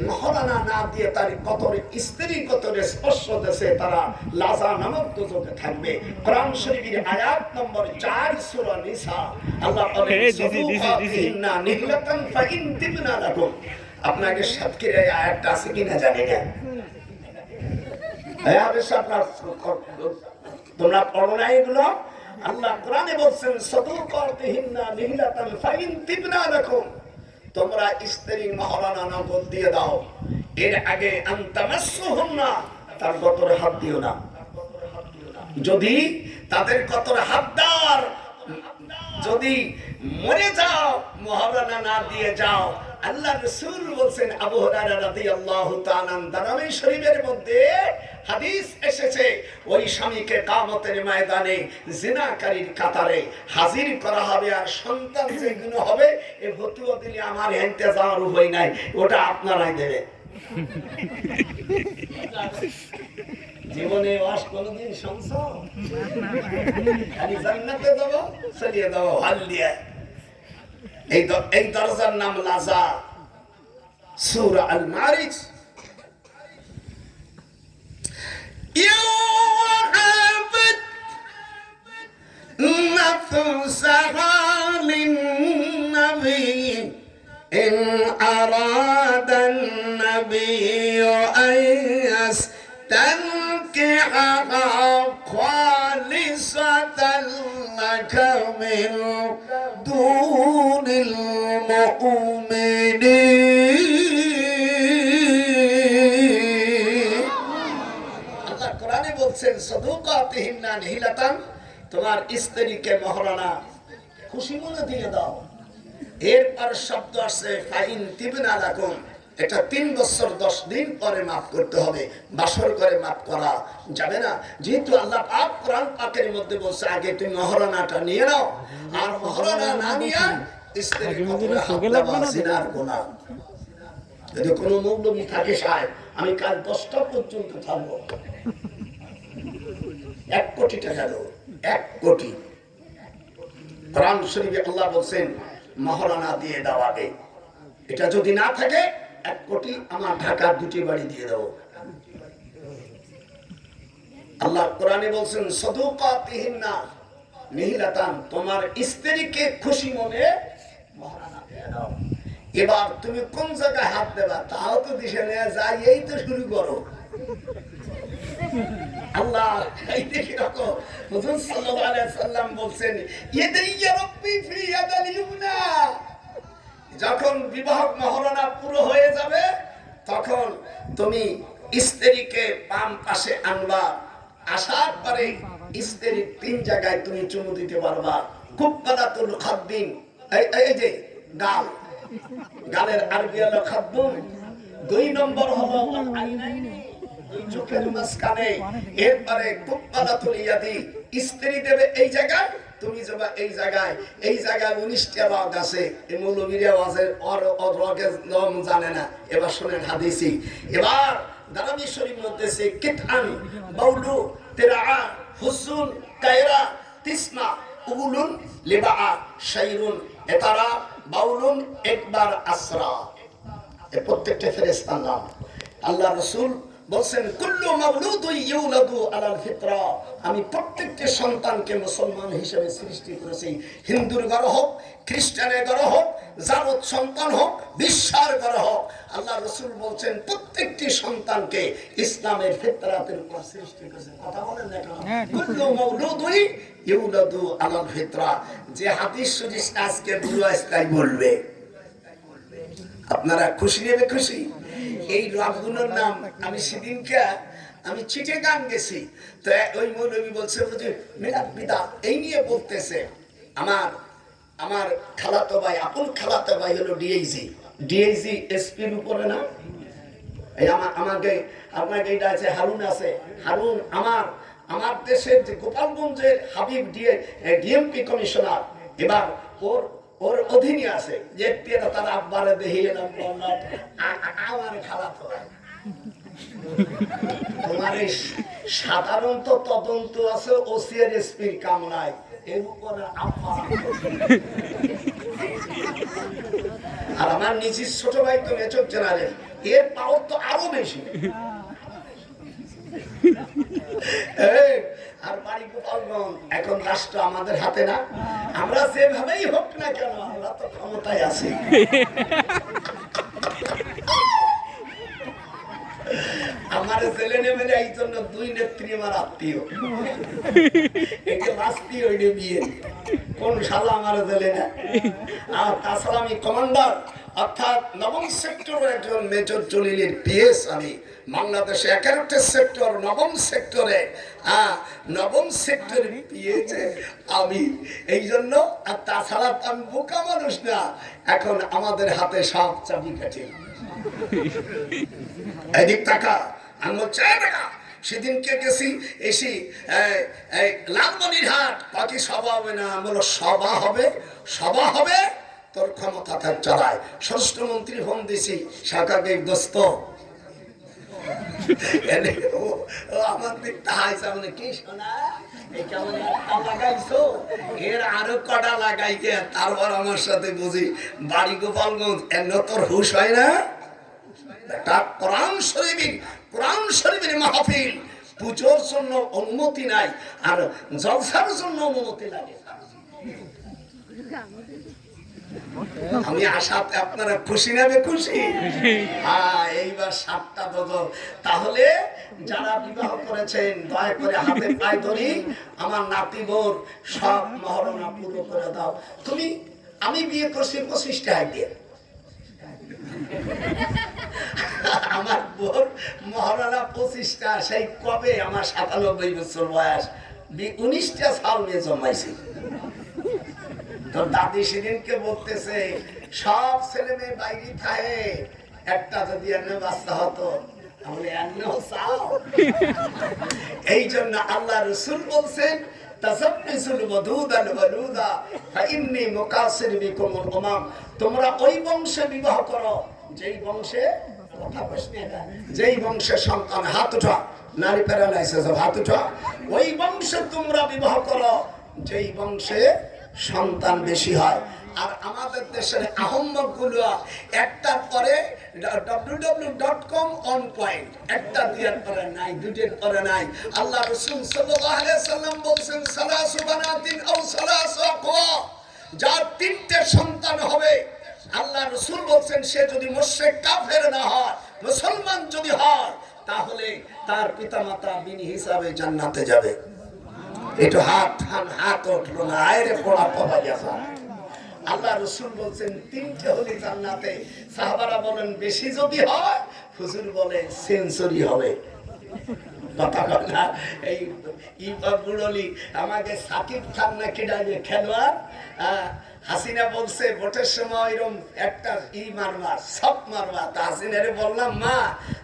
মহরানা না দিয়ে তার কতরে স্ত্রী কতরে স্পর্শ দেশে, তারা লাজা নামক দোজকে থাকবে। কোরআন শরীফের আয়াত নম্বর 4 সূরা নিসা, আল্লাহ বলেন সুবহানাল্লাহ নিহলাতান ফাইন তিবনা লাকুম। আপনাকে সাতকের এই আয়াতটা আছে কিনা জানি না। এই আদেশ আপনার তোমরা পড়ো না এগুলো? আল্লাহ কোরআনে বলছেন সাদুকাতিহিন্না নিহলাতান ফাইন তিবনা লাকুম, তোমরা স্ত্রীর মহরানা নকল দিয়ে দাও। এর আগে আনতামাসসুহুন্না, তার গতরে হাত দিও না। যদি তাদের গতরে হাত দাও, যদি মরে যাও, মহরানা না দিয়ে যাও, আল্লাহ রাসূল বলছেন, আবু হুরায়রা রাদিয়াল্লাহু তাআলা দারামি শরীফের মধ্যে হাদিস এসেছে, ওই স্বামীকে কিয়ামতের ময়দানে জিনাকারীর কাতারে হাজির করা হবে। আর সন্তান যেগুলো হবে, এই ফতুয়া দিলে আমার হেনতে যাওয়ার উপায় নাই, ওটা আপনারাই দেবে। জীবনে ওয়াশ কোনদিন শুনছো? খালি জান্নাতে যাব, চলিয়ে যাব হাল দিয়ে। এই দরজার নাম লাজা। সূরা আল মারিজ। يوهبت نفسها للنبي إن أراد النبي أن يستنكحها লাকা মিন দুনিল মুমিনিন। আল্লাহ কোরআনে বলছেন সাদুকাতিহিন্না নিহিলাতান, তোমার স্ত্রীকে মহারানা খুশি মনে দিয়ে দাও। এরপর শব্দ আসছে ফাইন তিবনা লাকুম, এটা 3 বছর 10 দিন পরে মাফ করতে হবে, বাসর করে মাফ করা যাবে না। যেহেতু আল্লাহ পাক কোরআন পাকের মধ্যে বলছে আগে তুমি মহারানাটা নিয়ে নাও, আর মহারানা না নিয়ে স্ত্রীর কবরে হাত দেওয়া জিনার গুনাহ। যদি কোনো মৌলবি থাকে সাহেব, আমি কাল 10টা পর্যন্ত থাকবো, 1 কোটি টাকা দেবো, 1 কোটি। কোরআন শরীফে আল্লাহ বলছেন মহারানা দিয়ে দাও আগে, এটা যদি না থাকে 1 কোটি আমার ঢাকার 2টি বাড়ি দিয়ে দেবো। আল্লাহ কোরআনে বলছেন সাদুকাতিহিন্না নিহিলাতান, তোমার স্ত্রীকে খুশি মনে মহারানা দিয়ে দাও। এবার তুমি কোন জায়গায় হাত দেবা তাও তো দিশে নেওয়া যায়, এই তো শুরু করো। আল্লাহ এই দেখি রাখো, হুজুর সাল্লাল্লাহু আলাইহি সাল্লাম বলছেন ইয়াদাইয়া রাব্বি ফি ইয়াদাল ইউমনা, যখন বিবাহ মহারণা পুরো হয়ে যাবে তখন তুমি স্ত্রীকে বাম পাশে আনবা, আসার পরে স্ত্রীর 3 জায়গায় তুমি চুমু দিতে পারবা। কুব্বালাতুল খাদ্দিন, এই যে গাল, গালের আরবি হলো খাদ্দুন। 2 নম্বর হলো আইনাইনি, চোখের মাঝখানে। এরপরে কুব্বালাতুল ইয়াদি, স্ত্রী দেবে এই জায়গায়, তুমি যাবা এই জায়গায়। এই জায়গায় 19টা রগ আছে, এই মৌলবীরা ওয়াজের রগের নাম জানে না। এবার শুনেন হাদিসি। এবার দারামি শরীফ মধ্যে সে কিতআন বাউলু তিরা হুসুন কায়রা তিসমা উবুলুন লিবা শাইরুন এতারা বাউলুন একবার আসরা, এই প্রত্যেকটা ফেরেশতার নাম। আল্লাহ রাসূল বলছেন কুল্লু মাউলুদুন ইউলাদু আলাল ফিতরা, আমি প্রত্যেকটা সন্তানকে মুসলমান হিসেবে সৃষ্টি করেছি। হিন্দুর ঘরে হোক, খ্রিস্টানের ঘরে হোক, জারদ সন্তান হোক, বিশ্বার ঘরে হোক, আল্লাহ রাসূল বলছেন প্রত্যেকটি সন্তানকে ইসলামের ফিতরাতের উপর সৃষ্টি করেছেন। কথা বলেন না কেন? কুল্লু মাউলুদুন ইউলাদু আলাল ফিতরা, যে হাদিস শরীফ আজকে বুড়ো আজকাই বলবে, আপনারা খুশি নেবে খুশি। এই রবগুলোর নাম আমি সেদিনকে আমি চিটাগাং গেছি, তো ওই মৌলবী বলছে যে মিলাদ বিদআত এই নিয়ে বলতেছে। আমার খালাতো ভাই, আপন খালাতো ভাই হলো ডিআইজি এসপির উপরে না, এই আমাকে আপনাকে এটা আছে হারুন আছে, হারুন আমার দেশের যে গোপালগঞ্জের হাবিব ডিএমপি কমিশনার, এবার ওর অধীনে আছে। যে তার আব্বারে দেখিয়ে আমার খালাতো ভাই। তোমার এই সাধারণত তদন্ত আছে ওসিআর এসপির কামনায়, এর উপরে আর আমার নিজের ছোট ভাই তো মেজর জেনারেল, এর পাওয়ার তো আরো বেশি। আর বাড়ি গোপালগঞ্জ, এখন রাষ্ট্র আমাদের হাতে না, আমরা যেভাবেই হোক না কেন আমরা তো ক্ষমতায় আছি। আমার ছেলে নেবে না, এই জন্য 2 নেত্রী আমার আত্মীয়, একে বাস্তি ওইটা বিয়ে, কোন শালা আমার ছেলে না। আর তাছাড়া আমি কমান্ডার, অর্থাৎ 9ম সেক্টরের একজন মেজর জলিলের পিএস। আমি বাংলাদেশে 11টা সেক্টর, 9ম সেক্টরে 9ম সেক্টরে পিএছে আমি, এই জন্য। আর তাছাড়া আমি বোকা মানুষ না, এখন আমাদের হাতে সব চাবি কাঠি। এদিক টাকা আমি চাই না। সেদিনকে গেছি এসি লালমনিরহাট, বাকি সভা হবে না, বলো সভা হবে, সভা হবে তোর ক্ষমতা থাক চালায়। স্বরাষ্ট্রমন্ত্রী ফোন দিছি, শাখাকে দোস্ত আমার দিকটা হাইছে, মানে কি শোনা লাগাইছো, এর আরো কটা লাগাইকে তারপর আমার সাথে বুঝি বাড়ি গোপালগঞ্জ। এর তোর হুশ হয় না? কোরআন শরীফের মাহফিল, পুজোর জন্য অনুমতি নাই, আর জলসার জন্য অনুমতি লাগে। আমি আশাতে আপনারা খুশি নেবে খুশি। হ্যাঁ, এইবার 7টা বছর, তাহলে যারা বিবাহ করেছেন দয়া করে হাতে পায়ে ধরি, আমার নাতি বোর সব মহরণা পুরো করে দাও। তুমি, আমি বিয়ে করছি 25 টাকা দিয়ে, আমার বোর মহরণা 25টা। সেই কবে আমার 97 বছর বয়স, 19টা সাল নিয়ে জন্মাইছি। তো দাদি সেদিনকে বলতেছে সব ছেলে মেয়ে বাইরে থাকে, একটা যদি এনে বাচ্চা হতো। এই জন্য আল্লাহ রসুল বলছেন তোমরা ওই বংশে বিবাহ করো যেই বংশে, যেই বংশে সন্তান, হাত উঠা, নারী প্যারালাইসিস, হাত উঠা, ওই বংশে তোমরা বিবাহ করো যেই বংশে সন্তান বেশি হয়। আর আমাদের দেশের আহম্মক গুলো একটার পরে www.com অন পয়েন্ট, একটা দিয়ার পরে নাই, দুইটার পরে নাই। আল্লাহ রাসূল সাল্লাল্লাহু আলাইহি সাল্লাম বলেন সালাসু বানাতিন আও সালাসু আকওয়া, যার তিনটে সন্তান হবে, আল্লাহ রাসূল বলেন সে যদি মুশরিক কাফের না হয়, মুসলমান যদি হয়, তাহলে তার পিতামাতা বিনি হিসাবে জান্নাতে যাবে। একটু হাত উঠলো না, আয়রে পড়া পাওয়া গেছে। আল্লাহ রসুল বলছেন তিনটে হলে জান্নাতে। সাহাবারা বলেন বেশি যদি হয়, হুজুর বলে সেঞ্চুরি হবে। কথা কয় না? এই বুড়লি আমাকে সাকিব খান না কেডাবে খেলোয়াড়, হাসিনা বলছে ভোটের সময় এরকম একটা মারবা, সব মারবা। তা হাসিনারে বললাম মা,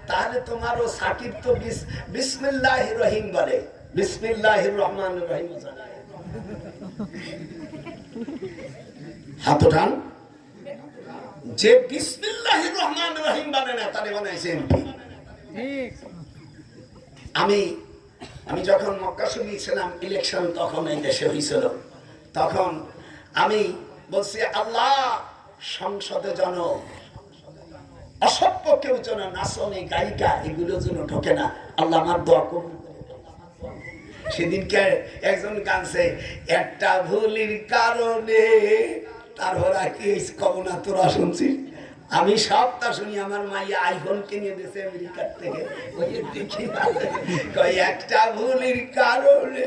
তাহলে তোমারও সাকিব তো বিসমিল্লাহির রহিম বলে, বিসমিল্লাহির রহমানির রহিম। হাত উঠান। যে বিসমিল্লাহির রহমানির রহিম বলে না, তারে বানাইছে এমপি। আমি যখন মক্কা শুনিয়েছিলাম ইলেকশন, তখন এই দেশে হয়েছিল, তখন আমি বলছি আল্লাহ সংসদে যেন অসভ্য কেউ যেন নাচনি গায়িকা এগুলো যেন ঢোকে না, আল্লাহ আমার দোয়া কবুল। সেদিনকে একজন গানছে একটা ভুলির কারণে, তারপর কি কব না তোরা শুনছিস? আমি সবটা শুনি। আমার মাইয়া আইফোন কিনে দিয়েছে আমেরিকার থেকে, দেখি একটা ভুলির কারণে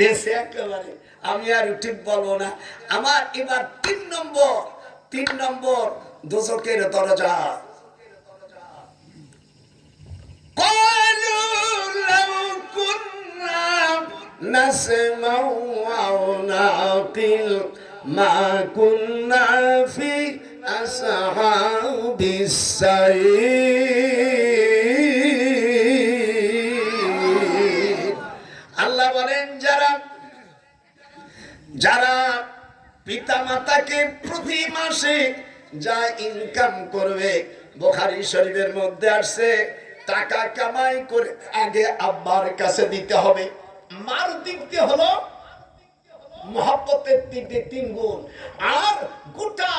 দেশে একেবারে। আমি আর ঠিক বলবো না। আমার এবার 3 নম্বর দোজকের দরজা। نسمع أو نعقل ما كنا في أصحاب السعير। আল্লাহ বলেন যারা পিতা মাতাকে প্রতি মাসে যা ইনকাম করবে, বুখারী শরীফের মধ্যে আসছে টাকা কামাই করে আগে আব্বার কাছে দিতে হবে। মার দিক দিয়ে হলো মহব্বতের দিক দিয়ে 3 গুণ। আর গোটা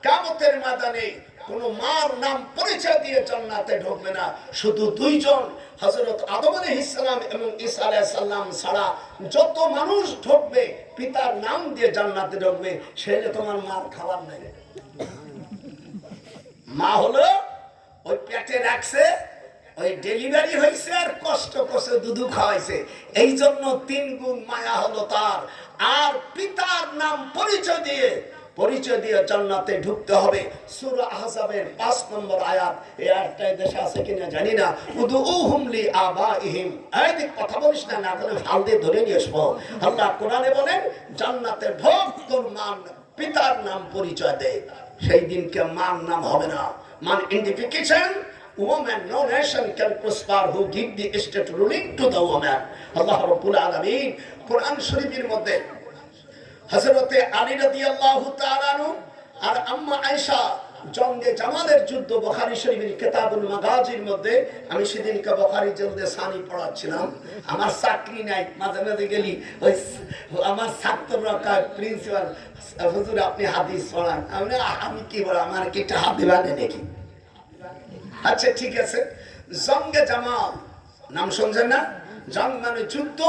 কিয়ামতের ময়দানে কোন মার নাম পরিচয় দিয়ে জান্নাতে ঢুকবে না, শুধু 2 জন, হযরত আদম আলাইহিস সালাম এবং ঈসা আলাইহিস সালাম ছাড়া যত মানুষ ঢুকবে পিতার নাম দিয়ে জান্নাতে ঢুকবে। সেটা তোমার মার খাবার নাই। মা হলো ওই পেটে রাখছে, ওই ডেলিভারি হয়েছে আর কষ্ট করছে, দুধু খাওয়াইছে, এই জন্য 3 গুণ মায়া হলো তার। আর পিতার নাম পরিচয় দিয়ে জান্নাতে ঢুকতে হবে। সূরা আহজাবের 5 নম্বর আয়াত। এই আয়াতটা দেশে আছে কিনা জানি না। উদউহুম লিআবাইহিম, এই দিক কথা বলিস না, না তাহলে ফাল দিয়ে ধরে নিয়ে আসবো। আল্লাহ কোরআনে বলেন জান্নাতে ঢোক, তোর মান পিতার নাম পরিচয় দে। সেই দিনকে মান নাম হবে না। মান ইন্ডিফিকেশন, woman, no nation can prosper who give the state ruling to the woman. আল্লাহ রাব্বুল আলামিন কোরআন শরীফের মধ্যে হযরতে আলী রাদিয়াল্লাহু তাআলা আনহু আর আম্মা আয়েশা জঙ্গে জামালের যুদ্ধ, বুখারী শরীফের কিতাবুল মাগাজির মধ্যে। আমি সেদিনকে বুখারী জলদে সানি পড়াচ্ছিলাম। আমার চাকরি নাই, মাঝে মাঝে গেলি ওই আমার ছাত্ররা কয় প্রিন্সিপাল হুজুর আপনি হাদিস পড়ান। আমি কি বল, আমার কি একটা হাত দিবানে নাকি? আচ্ছা ঠিক আছে। জঙ্গে জামাল নাম শুনছেন না? জং মানে যুদ্ধ,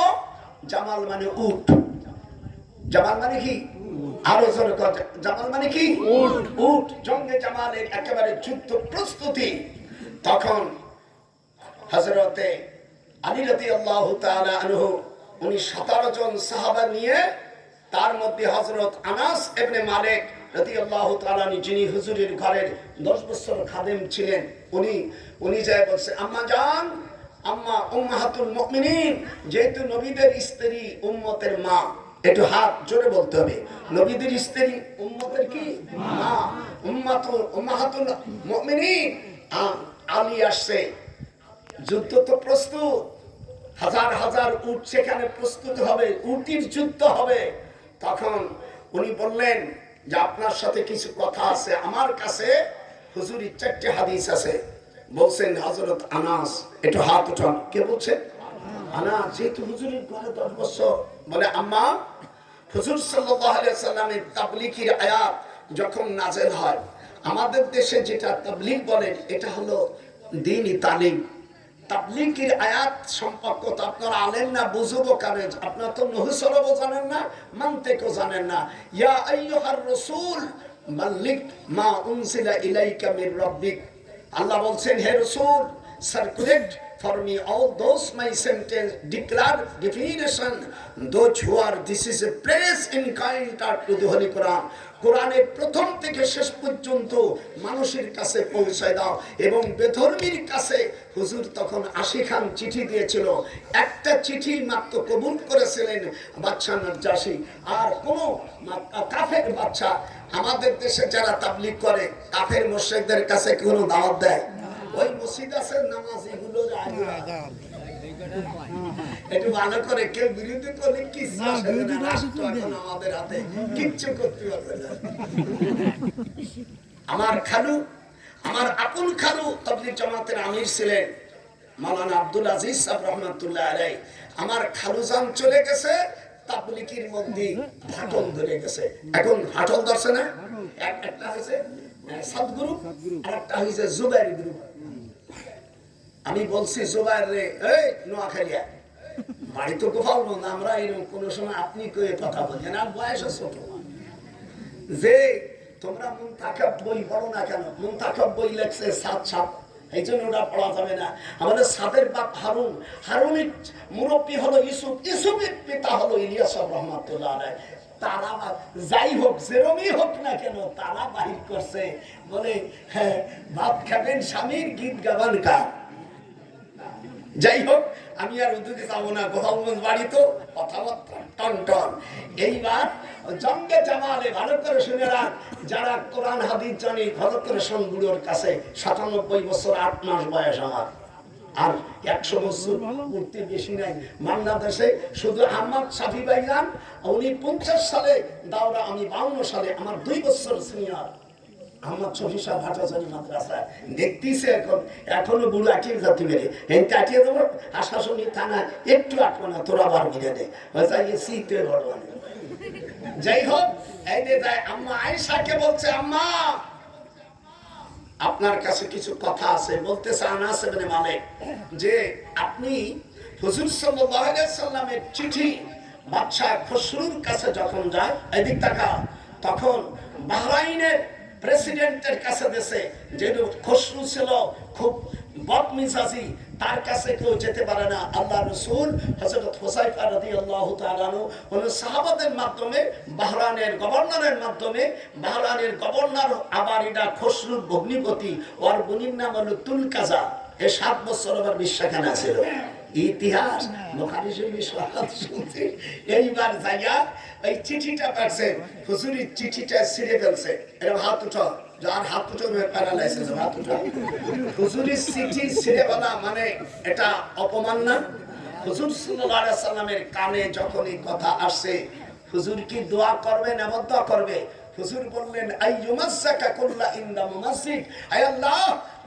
জামাল মানে উট। জামাল মানে কি? আরো জোরে কথা, জামাল মানে কি? উট। জঙ্গে জামালের একেবারে যুদ্ধ প্রস্তুতি। তখন হযরতে আলী রাদিয়াল্লাহু তাআলা আনহু উনি 17 জন সাহাবা নিয়ে, তার মধ্যে হযরত আনাস ইবনে মালিক রাদিয়াল্লাহু তাআলা যিনি হুজুরের ঘরের 10 বছর খাদেম ছিলেন, উনি যায় বলছে, আম্মা জান, আম্মা উম্মাহাতুল মুমিনিন, যেহেতু নবীদের স্ত্রী উম্মতের মা, একটু হাত জোরে বলতে হবে, নবীদের স্ত্রী উম্মতের কি মা, উম্মাহাতুল মুমিনিন। আলী আসছে, যুদ্ধ তো প্রস্তুত, হাজার হাজার উট সেখানে প্রস্তুত হবে, উটির যুদ্ধ হবে। তখন উনি বললেন যে আপনার সাথে কিছু কথা আছে আমার কাছে। হুজুরের 4টি হাদিস আছে। বলছেন হযরত আনাস, একটু হাত উঠান, কে বলছেন? আনাস, যেহেতু হুজুরের ঘরে 10 বছর। বলে আম্মা, হুজুর সাল্লাল্লাহু আলাইহি ওয়াসাল্লামের তাবলীগের আয়াত যখন নাযিল হয়, আমাদের দেশে যেটা তাবলীগ বলেন, এটা হলো দ্বীনি তালিম। তাবলীগের আয়াত সম্পর্ক তো আপনারা আলেন না, বুঝবো কারে? আপনারা তো নহুসরবও জানেন না, মানতেকও জানেন না। ইয়া আইয়ুহার রাসূল বাল্লিগ মা উনজিলা ইলাইকা মির রাব্বিক। আল্লাহ বলছেন, হে রাসূল, circulate for me all those my sentence declare definition those who are this is a place in counter to the Holy Quran. কোরআনের প্রথম থেকে শেষ পর্যন্ত মানুষের কাছে পৌঁছায় দাও। এবং বেধর্মীর কাছে হুজুর তখন 80 খান চিঠি দিয়েছিল, একটা চিঠি মাত্র কবুল করেছিলেন বাদশা নাজ্জাশী। আর কোন কাফের বাদশা, আমাদের দেশে যারা তাবলীগ করে কাফের মুশরিকদের কাছে কোনো দাওয়াত দেয়? ওই মসজিদ আছে, নামাজ এগুলো একটু ভালো করে কেউ বিরোধী করলে আমাদের হাতে কিচ্ছু করতে পারবে না। আমার খালু, আমার আপন খালু তাবলীগ জামাতের আমির ছিলেন মাওলানা আব্দুল আজিজ সাহেব রহমাতুল্লাহ আলাইহি। আমার খালুজান চলে গেছে, তাবলীগের মধ্যে ফাটল ধরে গেছে। এখন ফাটল ধরছে না, একটা হয়েছে সদগুরু আর একটা হয়েছে জুবাইর গ্রুপ। আমি বলছি জুবাইর রে, এই নোয়াখালিয়া বাড়ি তো গোপাল বন্ধ, আমরা এরকম কোন সময় আপনি কয়ে কথা বলছেন, আর বয়স ছোট, যে তোমরা মুনতাখাব বই পড়ো না কেন? মুনতাখাব বই লেখছে সাত সাত, এই জন্য ওটা পড়া যাবে না। আমাদের সাদের বাপ হারুন, হারুনের মুরব্বী হলো ইউসুফ, ইউসুফের পিতা হলো ইলিয়াস রহমাতুল্লাহ আলাইহি। তারা যাই হোক, যেরমই হোক না কেন, তারা বাহির করছে, বলে হ্যাঁ ভাত খাবেন স্বামীর, গীত গাবান কার। যাই হোক, আমি আর ওদিকে যাবো না, গোপালগঞ্জ বাড়ি তো, কথাবার্তা টন টন। এইবার জঙ্গে জামালে ভালো করে শুনে রাখ, যারা কোরআন হাদিস জানি ভালো করে শোন। বুড়োর কাছে 97 বছর 8 মাস বয়স আমার, আর 100 বছর উঠতে বেশি নাই। বাংলাদেশে শুধু আহমদ শাফি ভাইজান, উনি 50 সালে দাওরা, আমি 52 সালে, আমার 2 বছর সিনিয়র। আহমদ শফি সাহেব হাটাজারি মাদ্রাসা দেখতেছে, এখনো বুড়ো আটিয়ে যাতে পেরে এনতে আটিয়ে দেবো। আশাশুনি থানা একটু আটবো না, তোরা বার মিলে দে শীতে ভগবান। যাই হোক, এই যে যায় আম্মা আয়েশাকে বলছে, আম্মা আপনার কাছে কিছু কথা আছে। বলতেছে আনাস ইবনে মালিক যে আপনি হুজুর সাল্লাল্লাহু আলাইহি সাল্লামের চিঠি বাদশা খসরুর কাছে যখন যায়, এদিক তাকা, তখন বাহরাইনের প্রেসিডেন্টের কাছে দেশে, যেহেতু খসরু ছিল খুব বদমিজাজি, তার কাছে কেউ যেতে পারে না। আল্লাহ রাসূল হযরত হুযায়ফা রাদিয়াল্লাহু তাআলা আনহু সাহাবাদের মাধ্যমে বাহরাইনের গভর্নরের মাধ্যমে, বাহরাইনের গভর্নর আবার এটা খসরুর ভগ্নিপতি, ওর বোনের নাম হলো তুলকাজা। এই 7 বছর আবার বিশ্বাখানা ছিল। ইতিহাস বুখারী শরীফে শুনছি। এইবার যাইয়া এই চিঠিটা পাচ্ছে, হুজুরের চিঠিটা ছিঁড়ে ফেলছে। এরকম হাত উঠো, যার হাত উঠো প্যারালাইসিস, হাত উঠো। হুজুরের চিঠি ছিঁড়ে ফেলা মানে এটা অপমান না? হুজুর সাল্লাল্লাহু আলাইহি সাল্লামের কানে যখন এই কথা আসে, হুজুর কি দোয়া করবে না দোয়া করবে? হুজুর বললেন, আইয়ুমাসসাকা কুল্লা ইনদা মুমাসসিক, আয় আল্লাহ,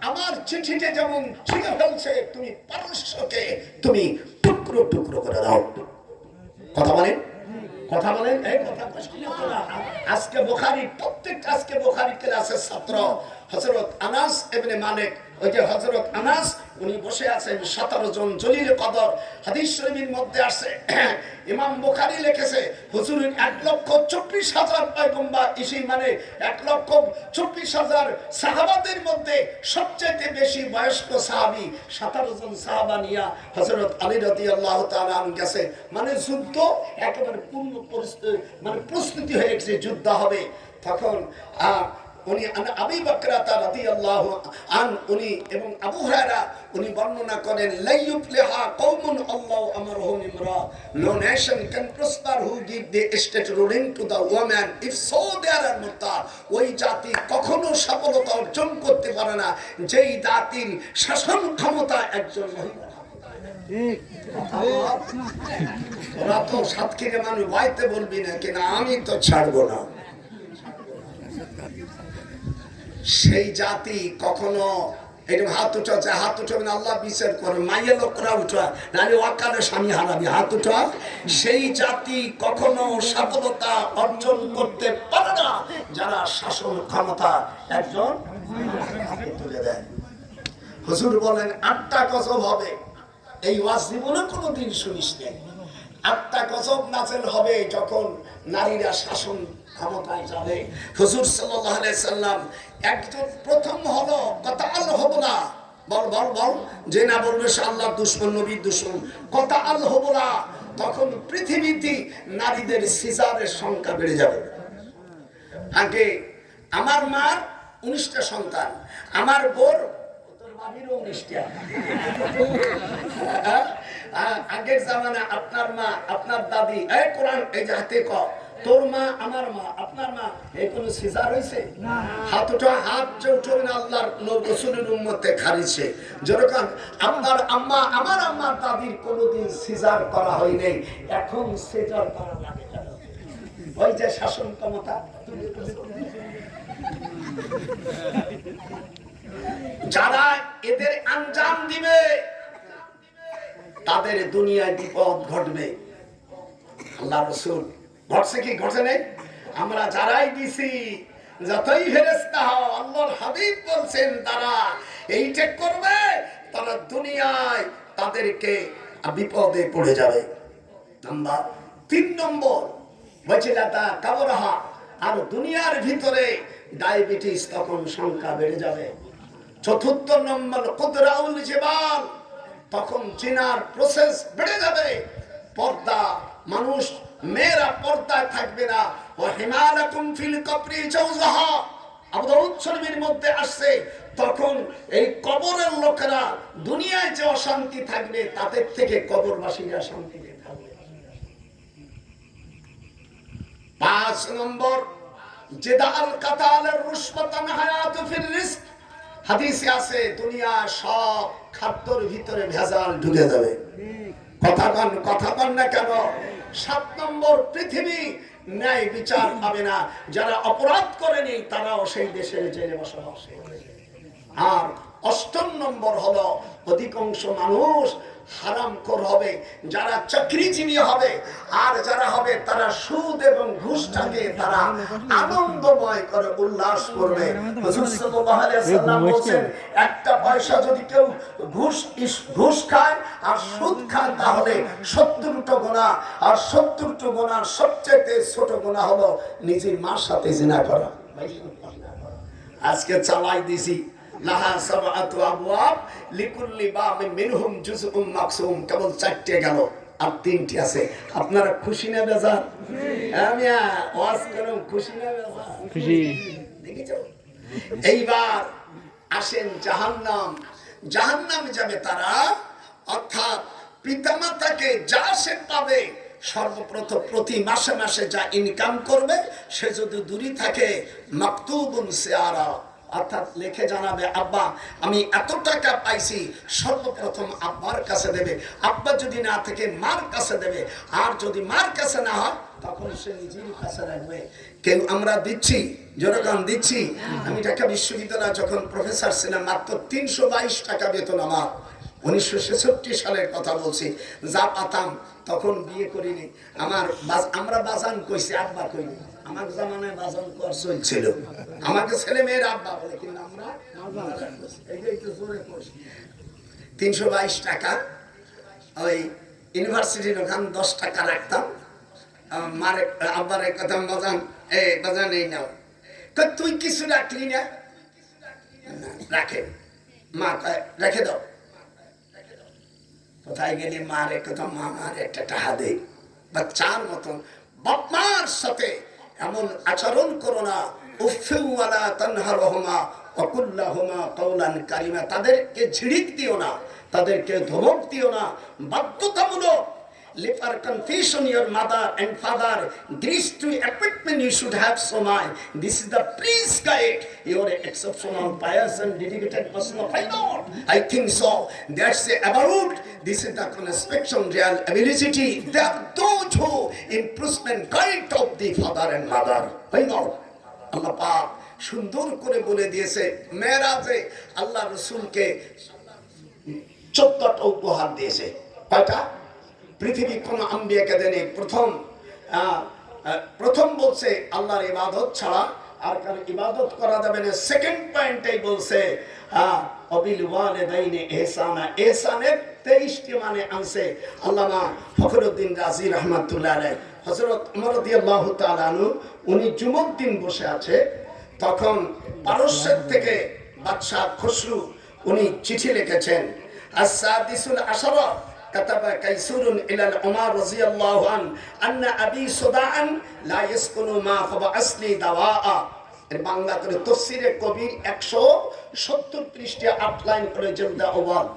আমার চিঠিতে যেমন ছিঁড়ে ফেলছে, তুমি পারস্যকে তুমি টুকরো টুকরো করে দাও। কথা বলেন, কথা বলেন, এই কথা আজকে বুখারী, প্রত্যেক আজকে বুখারী ক্লাসের ছাত্র হযরত আনাস ইবনে মালিক ওই যে হযরত আনাস উনি বসে আছেন 17 জন জলিল কদর। হাদিস শরীফের মধ্যে আছে, ইমাম বুখারী লিখেছে হুজুরের 1,24,000 পয়গম্বর ইসি মানে 1,24,000 সাহাবাদের মধ্যে সবচেয়ে বেশি বয়স্ক সাহাবী 17 জন সাহাবা নিয়া হযরত আলী রাদিয়াল্লাহু তাআলা আনহু গেছে। মানে যুদ্ধ একেবারে পূর্ণ পরিস্থিতি, মানে প্রস্তুতি হয়ে গেছে, যুদ্ধ হবে। তখন উনি আবু বকর রাদিয়াল্লাহু আনহু উনি এবং আবু হুরায়রা উনি বর্ণনা করেন, লাইয়ুফলিহা কওমুন আল্লাহু আমারহুম ইমরা, no nation can prosper who give the state ruling to the woman if so they are mutar। ওই জাতি কখনো সফলতা অর্জন করতে পারে না যেই জাতির শাসন ক্ষমতা একজন মহিলা। ঠিক ওরা তো সাতক্ষীরে মানুষ বাইতে বলবি না কিনা, আমি তো ছাড়বো না। সেই জাতি কখনো এরকম হাত উঠাচ্ছে, হাত উঠাবেন আল্লাহ বিচার করে, মাইয়া লোকরা উঠা নাহলে ওয়াকালে স্বামী হারাবি, হাত উঠা। সেই জাতি কখনো সফলতা অর্জন করতে পারে না যারা শাসন ক্ষমতা একজন হাতে তুলে দেয়। হুজুর বলেন 8টা গজব হবে, এই ওয়াজ জীবনে কোনোদিন শুনিস নাই। 8টা গজব নাযিল হবে যখন নারীরা শাসন ক্ষমতায় যাবে। হুজুর সাল্লাল্লাহু আলাইহি সাল্লাম একজন প্রথম হলো কথা আল্লাহ হবো না, বল বল বল, যে না বলবে সে আল্লাহর দুশমন, নবীর দুশমন, কথা আল্লাহ হবো না। তখন পৃথিবীতে নারীদের সিজারের সংখ্যা বেড়ে যাবে। আগে আমার মার 19টা সন্তান, আমার বোর তোর বাড়িরও 19টা। আগের জামানা আপনার মা আপনার দাদি, এই কোরআন এই যে হাতে ক, তোর মা আমার মা আপনার মা, এই কোন সিজার হইছে? হাত উঠা, হাত যে উঠবে না আল্লাহর রাসূলের উম্মতে খারিছে। যেরকম আপনার আম্মা আমার আম্মার দাদির কোনোদিন সিজার করা হয় নাই, এখন সিজার করা লাগে। ওই যে শাসন ক্ষমতা, যারা এদের আঞ্জাম দিবে তাদের দুনিয়ায় বিপদ ঘটবে। আল্লাহ রাসূল ঘটছে কি ঘটে নাই, আমরা যারাই দিছি যতই ফেরেশতা হও, আল্লাহর হাবিব বলছেন তারা এইটা করবে, তারা দুনিয়ায় তাদেরকে বিপদে পড়ে যাবে। নাম্বার 3 নম্বর ওয়াজিলাতা কাবরাহা, আর দুনিয়ার ভিতরে ডায়াবেটিস তখন সংখ্যা বেড়ে যাবে। 4র্থ নম্বর কুদরাউল জিবাল, তখন জিনার প্রসেস বেড়ে যাবে। পর্দা, মানুষ মেয়েরা পর্দায় থাকবে না। ও হিমালাকুম ফিল কবরি জাওজাহা, আবু দাউদ শরীফের মধ্যে আসছে, তখন এই কবরের লোকেরা দুনিয়ায় যে অশান্তি থাকবে তাদের থেকে কবরবাসীরা শান্তিতে থাকবে। 5 নম্বর জিদাল কাতালের রুশবাতান হায়াতু ফির রিজক, হাদিসে আছে দুনিয়া সব খাদ্যের ভিতরে ভেজাল ঢুকে যাবে। কথা কন না কেন? 7 নম্বর পৃথিবী ন্যায় বিচার পাবে না, যারা অপরাধ করেনি তারাও সেই দেশের জেলে বসবাস করবে। আর 8ম নম্বর হলো অধিকাংশ মানুষ হারামখোর হবে, যারা চাকরিজীবী হবে, আর যারা হবে তারা সুদ এবং ঘুষটাকে তারা আনন্দময় করে উল্লাস করবে। হুজুর সাল্লাল্লাহু আলাইহি সাল্লাম বলেন, একটা পয়সা যদি কেউ ঘুষ খায় আর সুদ খায় তাহলে 70টা গুনাহ, আর 70টা গুনাহর সবচেয়ে ছোট গুনাহ হলো নিজের মার সাথে জিনা করা। আজকে চালাই দিছি লাহা সাবআতু আবওয়াব লিকুল্লি বাবিন মিনহুম জুজউম মাকসুম, কেবল 4টে গেল আর 3টে আছে। আপনারা খুশি না বেজার? আমি ওয়াজ করুম, খুশি না বেজার? খুশি। দেখেছো? এইবার আসেন জাহান্নাম। জাহান্নামে যাবে তারা, অর্থাৎ পিতামাতাকে যা সে পাবে সর্বপ্রথম প্রতি মাসে মাসে যা ইনকাম করবে সে যদি দূরে থাকে মাকতুবুন সিয়ারা, অর্থাৎ লিখে জানাবে আব্বা আমি এত টাকা পাইছি, সর্বপ্রথম আব্বার কাছে দেবে। আব্বা যদি না থাকে মার কাছে দেবে, আর যদি মার কাছে না হয় তখন সে নিজের কাছে রাখবে। কেউ আমরা দিচ্ছি, যেরকম দিচ্ছি, আমি ঢাকা বিশ্ববিদ্যালয়ে যখন প্রফেসর ছিলাম মাত্র 322 টাকা বেতন আমার। 1966 সালের কথা বলছি, যা পাতাম তখন বিয়ে করিনি। আমরা বাজান কইছি, আব্বা কইনি। আমাকে জামানায় বাজান কর চলছিল, আমাকে ছেলে মেয়ের আব্বা বলে, কিন্তু আমরা 322 টাকা ওই ইউনিভার্সিটির ওখানে 10 টাকা রাখতাম। মারে আব্বার কথা, বাজান এই বাজান এই নাও, তুই কিছু রাখলি না? রাখে মা, রেখে দাও। কোথায় গেলি? মা রেখে দাও। মা মার একটা টাকা দেয়, বাচ্চার মতন। বাপ মার সাথে এমন আচরণ করো না। উফিওয়ালা তানহারহুমা ওয়া কুল লাহুমা কাওলান কারীমা। তাদেরকে ঝিড়িক দিও না, তাদেরকে ধমক দিও না। বাধ্যতামূলক for confusion your mother and father agrees to appointment you should have so much. This is the please guide your exceptional pious and dedicated person of I know. I think so. That's about this is the conspection real ability. They are those who improvement guide of the father and mother. I know. Allah পাক সুন্দর করে বলে দিয়েছে মেরাজে আল্লাহ রাসূলকে 14টা উপহার দিয়েছে। কয়টা? পৃথিবী কোন আম্বিয়াকে দেনে প্রথম বলছে আল্লাহর ইবাদত ছাড়া আর কার ইবাদত করা যাবে না। সেকেন্ড পয়েন্টটাই বলছে অবিল ওয়ালিদাইনি ইহসানা। ইহসানের 23টি মানে আনছে আল্লামা ফখরুদ্দিন রাজি রাহমাতুল্লাহ আলাইহি। হযরত ওমর রাদিয়াল্লাহু তাআলা আনহু উনি জুমার দিন বসে আছে, তখন পারস্যের থেকে বাদশা খসরু উনি চিঠি লিখেছেন। আস-সাদিসুল আশারা كتب كيسور إلى عمر رضي الله عنه أن أبي صداعا لا يسكن ما فبعث لي دواء। এর বাংলা করে তফসিরে কবির 170 পৃষ্ঠা 8 লাইন করে জলদা ওয়াল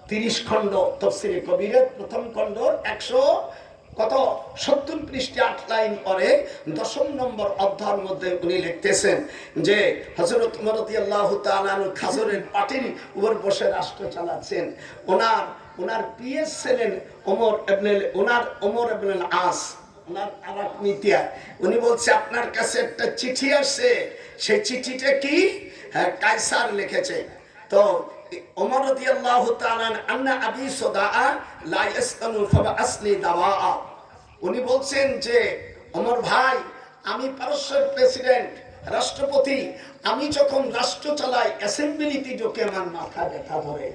30 খণ্ড তফসিরে কবিরের প্রথম খণ্ড 170 পৃষ্ঠা 8 লাইন পরে 10 নম্বর অধ্যায়ের মধ্যে উনি লিখতেছেন যে হযরত ওমর রাদিয়াল্লাহু তাআলা খাজরের পাটির উপর বসে রাষ্ট্র চালাচ্ছেন। ওনার পিএস ছিলেন ওমর ইবনে আস, ওনার আরেক মিতিয়া। উনি বলছে আপনার কাছে একটা চিঠি আসছে, সেই চিঠিটা কি? হ্যাঁ, কায়সার লিখেছে। তো ওমর রাদিয়াল্লাহু তাআলা আন্না আবি সুদাআ লা ইয়াসকানু ফাবাসলি দাওয়া। উনি বলছেন যে ওমর ভাই, আমি পারস্যের প্রেসিডেন্ট, রাষ্ট্রপতি, আমি যখন রাষ্ট্র চালাই অ্যাসেম্বলিতে ঢুকে আমার মাথা ব্যথা ধরে,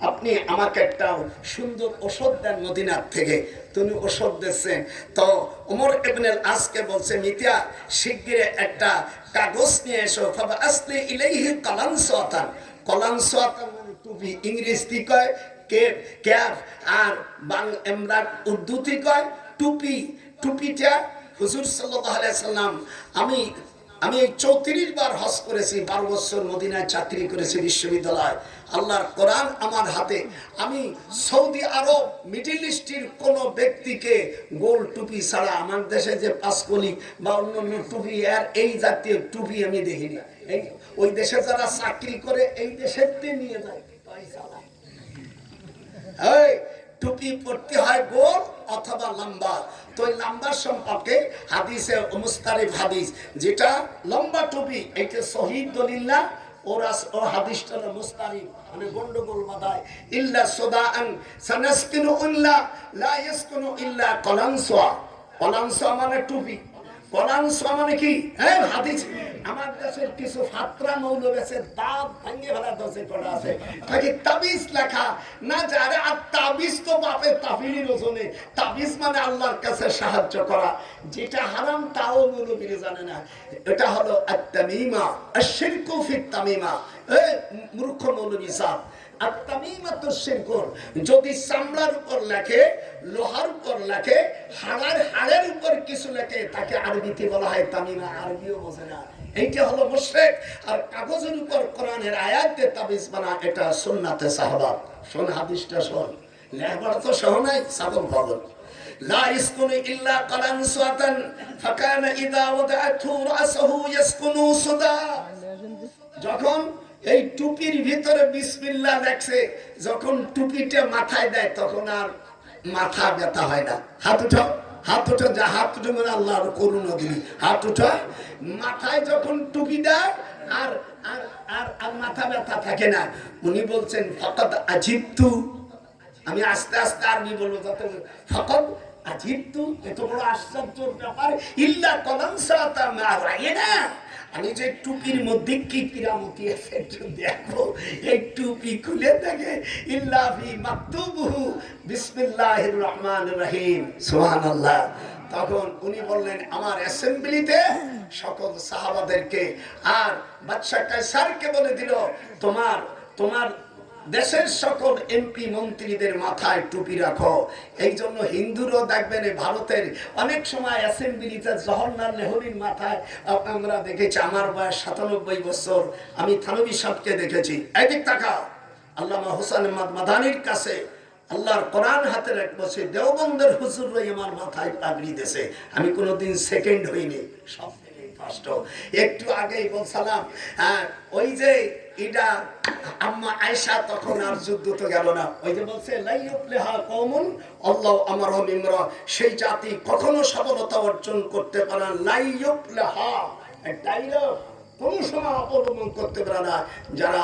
আপনি আমাকে একটা সুন্দর ওষুধ দেন মদিনার থেকে। তুমি ওষুধ দিচ্ছেন। তো ওমর ইবনে আসকে বলছে মিতিয়া শিগগির একটা কাগজ নিয়ে এসো। ফাবাসলি ইলাইহি কালানসাতান। কালানসাতান মানে টুপি, ইংরেজি কয় ক্যাপ, আর বাংলা উর্দুতে কয় টুপি। টুপিটা হুজুর সাল্লাল্লাহু আলাইহি সাল্লাম, আমি 34 বার হজ করেছি, 12 বছর মদিনায় চাকরি করেছি বিশ্ববিদ্যালয়। আল্লাহর কোরআন আমার হাতে। আমি সৌদি আরব, মিডল ইস্টের কোন ব্যক্তিকে গোল টুপি ছাড়া, আমার দেশে যে পাঁচকলি বা অন্যান্য টুপি আর এই জাতীয় টুপি আমি দেখিনি। ওই দেশে যারা চাকরি করে এই দেশের নিয়ে যায় টুপি পড়তে হয় গোল অথবা লম্বা। তো এই লম্বার সম্পর্কে হাদিসে মুস্তারিফ হাদিস, যেটা লম্বা টুপি এটা সহিহ দলিল না, ও হাদিসটা মুস্তারিফ মানে গন্ডগোল বাধায়। ইল্লা সুদাআন সানাসকিনু ইল্লা লা ইয়াসকুনু ইল্লা কলানসা। কলানসা মানে টুপি, কলানসা মানে কি? হ্যাঁ, হাদিস আমার দেশের কিছু ফাতরা মৌলবী আছে, দাঁত ভাঙে ফেলা দশে পড়া আছে, তাকে তাবিজ লেখা না যারে। আর তাবিজ তো বাপে তাফিলির ওজনে। তাবিজ মানে আল্লাহর কাছে সাহায্য করা, যেটা হারাম তাও মৌলবীরা জানে না। এটা হলো আত-তামিমা, আশ-শিরকু ফিত-তামিমা। এই মূর্খ মৌলবী সাহেব, আত-তামিমাতুশ শিরকুন যদি চামড়ার উপর লেখে, লোহার উপর লেখে, হাড়ের উপর কিছু লেখে, তাকে আরবিতে বলা হয় তামিমা। আরবিও বোঝে না, এইটা হলো মুশরিক। আর কাগজের উপর কোরআনের আয়াত দিয়ে তাবিজ বানা, এটা সুন্নাতে সাহাবা। শোন হাদিসটা শোন, লেখবার তো সহ নাই, সাদম পাগল। লা ইয়াসকুনু ইল্লা কালানসাতান ফাকানা ইযা ওয়াদাআতু রাসাহু ইয়াসকুনু সুদা। যখন এই টুপির ভিতরে বিসমিল্লাহ লেখছে, যখন টুপিটা মাথায় দেয় তখন আর মাথা ব্যথা হয় না। হাত উঠাও, হাত উঠে যা, হাত উঠে মানে আল্লাহর করুণা দিবি। হাত উঠা, মাথায় যখন টুপি দেয় আর আর আর আর মাথা ব্যথা থাকে না। উনি বলছেন ফকাত আজিবতু, আমি আস্তে আস্তে আরবি বলবো যাতে ফকাত আজিব তো, এত বড় আশ্চর্যের ব্যাপার। ইল্লা কলামসাতা মা রায়না, আমি যে টুপির মধ্যে কি কিরামতি আছে একটু দেখো। এই টুপি খুলে দেখে ইল্লা ফি মাকতুবুহু বিসমিল্লাহির রহমানির রহিম, সুবহানাল্লাহ। তখন উনি বললেন আমার অ্যাসেম্বলিতে সকল সাহাবাদেরকে আর বাদশা কায়সারকে বলে দিল, তোমার তোমার দেশের সকল এমপি মন্ত্রীদের মাথায় টুপি রাখো। এই জন্য হিন্দুরও দেখবেন ভারতের অনেক সময় অ্যাসেম্বলিতে জওহরলাল নেহরুর মাথায় আমরা দেখেছি। আমার বয়স 97 বছর, আমি থানভী সাহেবকে দেখেছি। এদিক তাকাও, আল্লামা হোসেন আহমদ মাদানির কাছে আল্লাহর কোরআন হাতে এক বছর দেওবন্দের হুজুর রই আমার মাথায় পাগড়ি দিয়েছে। আমি কোনোদিন সেকেন্ড হইনি, সব ফার্স্ট। একটু আগেই বলছিলাম ওই যে এটা আম্মা আয়েশা, তখন আর যুদ্ধ তো গেল না। ওই যে বলছে লাইয়ুফলিহা কওমুন আল্লাহু আমারহুম ইমরা, সেই জাতি কখনো সফলতা অর্জন করতে পারে না। লাইয়ুফলিহা ডাইলগ কোন সময় অবলম্বন করতে পারে না যারা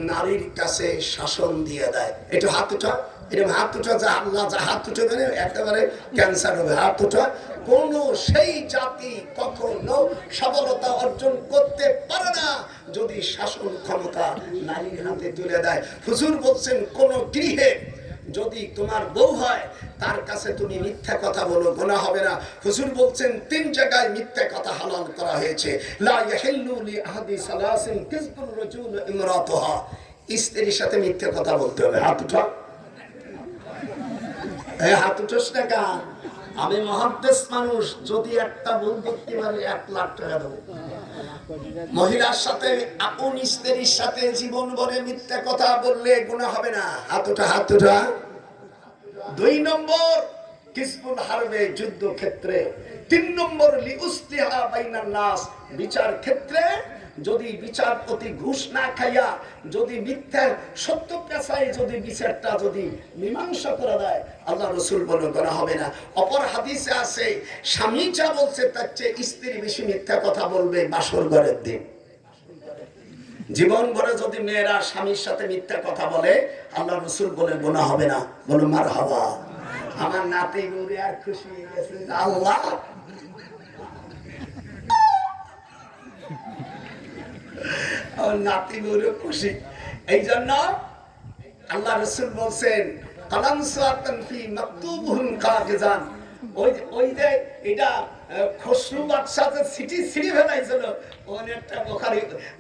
নারীর কাছে শাসন দিয়ে দেয়। একটু হাত উঠা, এরকম হাত উঠা, যা আল্লাহ যা হাত উঠে দেবে একেবারে ক্যান্সার হবে। হাত উঠা, কোন সেই জাতি কখনো সফলতা অর্জন করতে পারে না যদি শাসন ক্ষমতা নারীর হাতে তুলে দেয়। হুজুর বলছেন কোন গৃহে যদি তোমার বউ হয় তার কাছে তুমি মিথ্যা কথা বলো, গুনাহ হবে না। হুজুর বলছেন 3 জায়গায় মিথ্যা কথা হালাল করা হয়েছে। লা ইয়াহিল্লু লি আহাদি সালাসিন কিযবুর রাজুল ইমরাতুহা, স্ত্রীর সাথে মিথ্যা কথা বলতে হবে। হাত উঠা, এই হাত উঠোস না কেন? আমি মহাদ্দেশ মানুষ, যদি একটা ভুল করতে পারি 1 লাখ টাকা দেবো। মহিলার সাথে আপন স্ত্রীর সাথে জীবন ভরে মিথ্যা কথা বললে গুনাহ হবে না। হাত উঠা, হাত উঠা। 2 নম্বর কিসবুল হারবে, যুদ্ধ ক্ষেত্রে। 3 নম্বর লিউসলিহা বাইনান নাস, বিচার ক্ষেত্রে যদি বিচারপতি ঘুষ না খাইয়া যদি মিথ্যা সত্য পেশায় যদি বিচারটা যদি মীমাংসা করে দেয়, আল্লাহ রসুল বলে করা হবে না। অপর হাদিসে আছে স্বামী যা বলছে তার চেয়ে স্ত্রী বেশি মিথ্যা কথা বলবে বাসর ঘরের দিন। জীবন ভরে যদি মেয়েরা স্বামীর সাথে মিথ্যা কথা বলে, আল্লাহ রসুল বলে গুনাহ হবে না। বলো মারহাবা। আমার নাতি নুরে আর খুশি হয়ে গেছে, আল্লাহ নাতি নুরে খুশি। এই জন্য আল্লাহ রসুল বলছেন কালাম সাতান ফি মাকতুবুহুন কাগিজান, ওই যে এটা খসরু বাদশাহ যে সিটি সিঁড়ি ফেলাইছিল, অনেকটা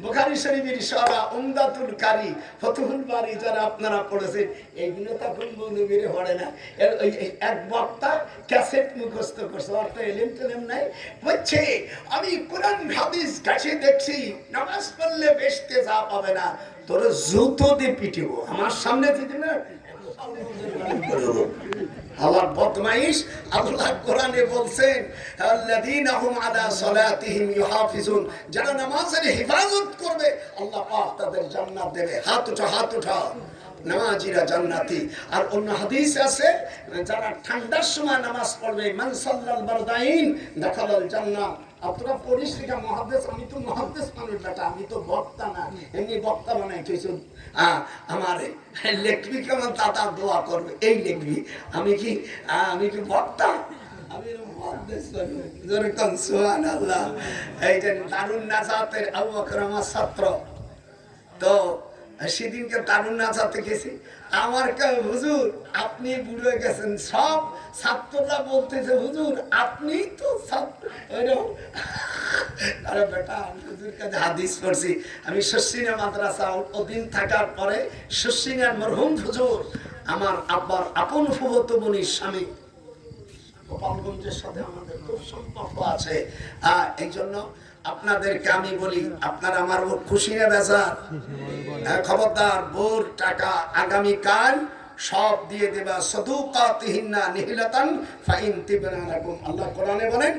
বুখারী শরীফের সরা উমদাতুল কারি, ফতুহুল বারি যারা আপনারা পড়েছেন, এইগুলো তখন মৌলবীর পড়ে না। এক বক্তা ক্যাসেট মুখস্থ করছে, অর্থ এলেম টেলেম নাই, বলছে আমি কোরআন হাদিস গাছে দেখছি নামাজ পড়লে বেশতে যা পাবে না, তোর জুতো দিয়ে পিটিব। আমার সামনে যদি না আল্লাহ বদমাইশ। আল্লাহ কোরআনে বলছেন আল্লাযীনা হুম আলা সালাতিহিম ইউহাফিজুন, যারা নামাজের হেফাজত করবে আল্লাহ পাক তাদের জান্নাত দেবে। হাত উঠা, হাত উঠা। নামাজিরা জান্নাতি। আর অন্য হাদিস আছে যারা ঠান্ডার সময় নামাজ পড়বে মান সাল্লাল বারদাইন দাখালাল জান্নাহ। আপনারা পড়িস না মুহাদ্দিস, আমি তো মুহাদ্দিস মানুষ বেটা, আমি তো বক্তা না, এমনি বক্তা বানাই থইছো। আমার লেখবি কেমন দাদা দোয়া করবে, এই লেখবি। আমি কি বক্তা? আমি মুহাদ্দিস মানুষ। যেরকম সুবহানাল্লাহ। এই যে দারুন নাজাতের আবু বকর আমার ছাত্র, তো সেদিনকে দারুন নাজাতে গেছি। আমার হুজুর আপনি বুড়ো গেছেন, সব ছাত্ররা বলতেছে হুজুর আপনি তো ছাত্র। আরে বেটা আমি হুজুর কাছে হাদিস পড়ছি। আমি শশিনা মাদ্রাসা অল্পদিন থাকার পরে শশিনার মরহুম হুজুর আমার আব্বার আপন ফুফতো বোনের স্বামী, গোপালগঞ্জের সাথে আমাদের খুব সম্পর্ক আছে। এই জন্য আপনাদেরকে আমি বলি, আপনারা আমার খুশি না বেজার? খবরদার, বোর টাকা আগামীকাল সব দিয়ে দেবা। সাদুকাতিহিন্না নিহিলাতান ফাইন তিবনা লাকুম, আল্লাহ কোরআনে বলেন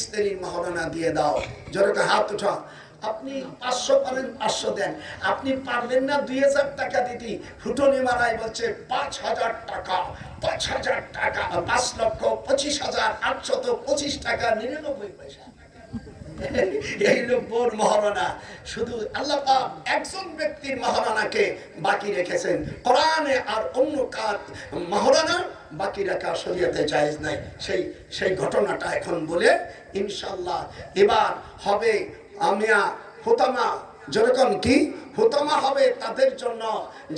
স্ত্রীর মাহরানা দিয়ে দাও। জোরে হাত উঠা। আপনি 500 পারেন 500 দেন, আপনি পারলেন না 2000 টাকা দিতে, ফুটনি মারাই বলছে 5000 টাকা, 5000 টাকা, 5,25,825 টাকা 99 পয়সা। এই বোর মহারণা। শুধু আল্লাহ পাক একজন ব্যক্তির মহারণাকে বাকি রেখেছেন কোরআনে, আর অন্য কার মহারণা বাকি রাখা শরীয়তে জায়েজ নাই। সেই ঘটনাটা এখন বলে ইনশাআল্লাহ এবার হবে আমিয়া হুতামা, যেরকম কি হুতামা হবে তাদের জন্য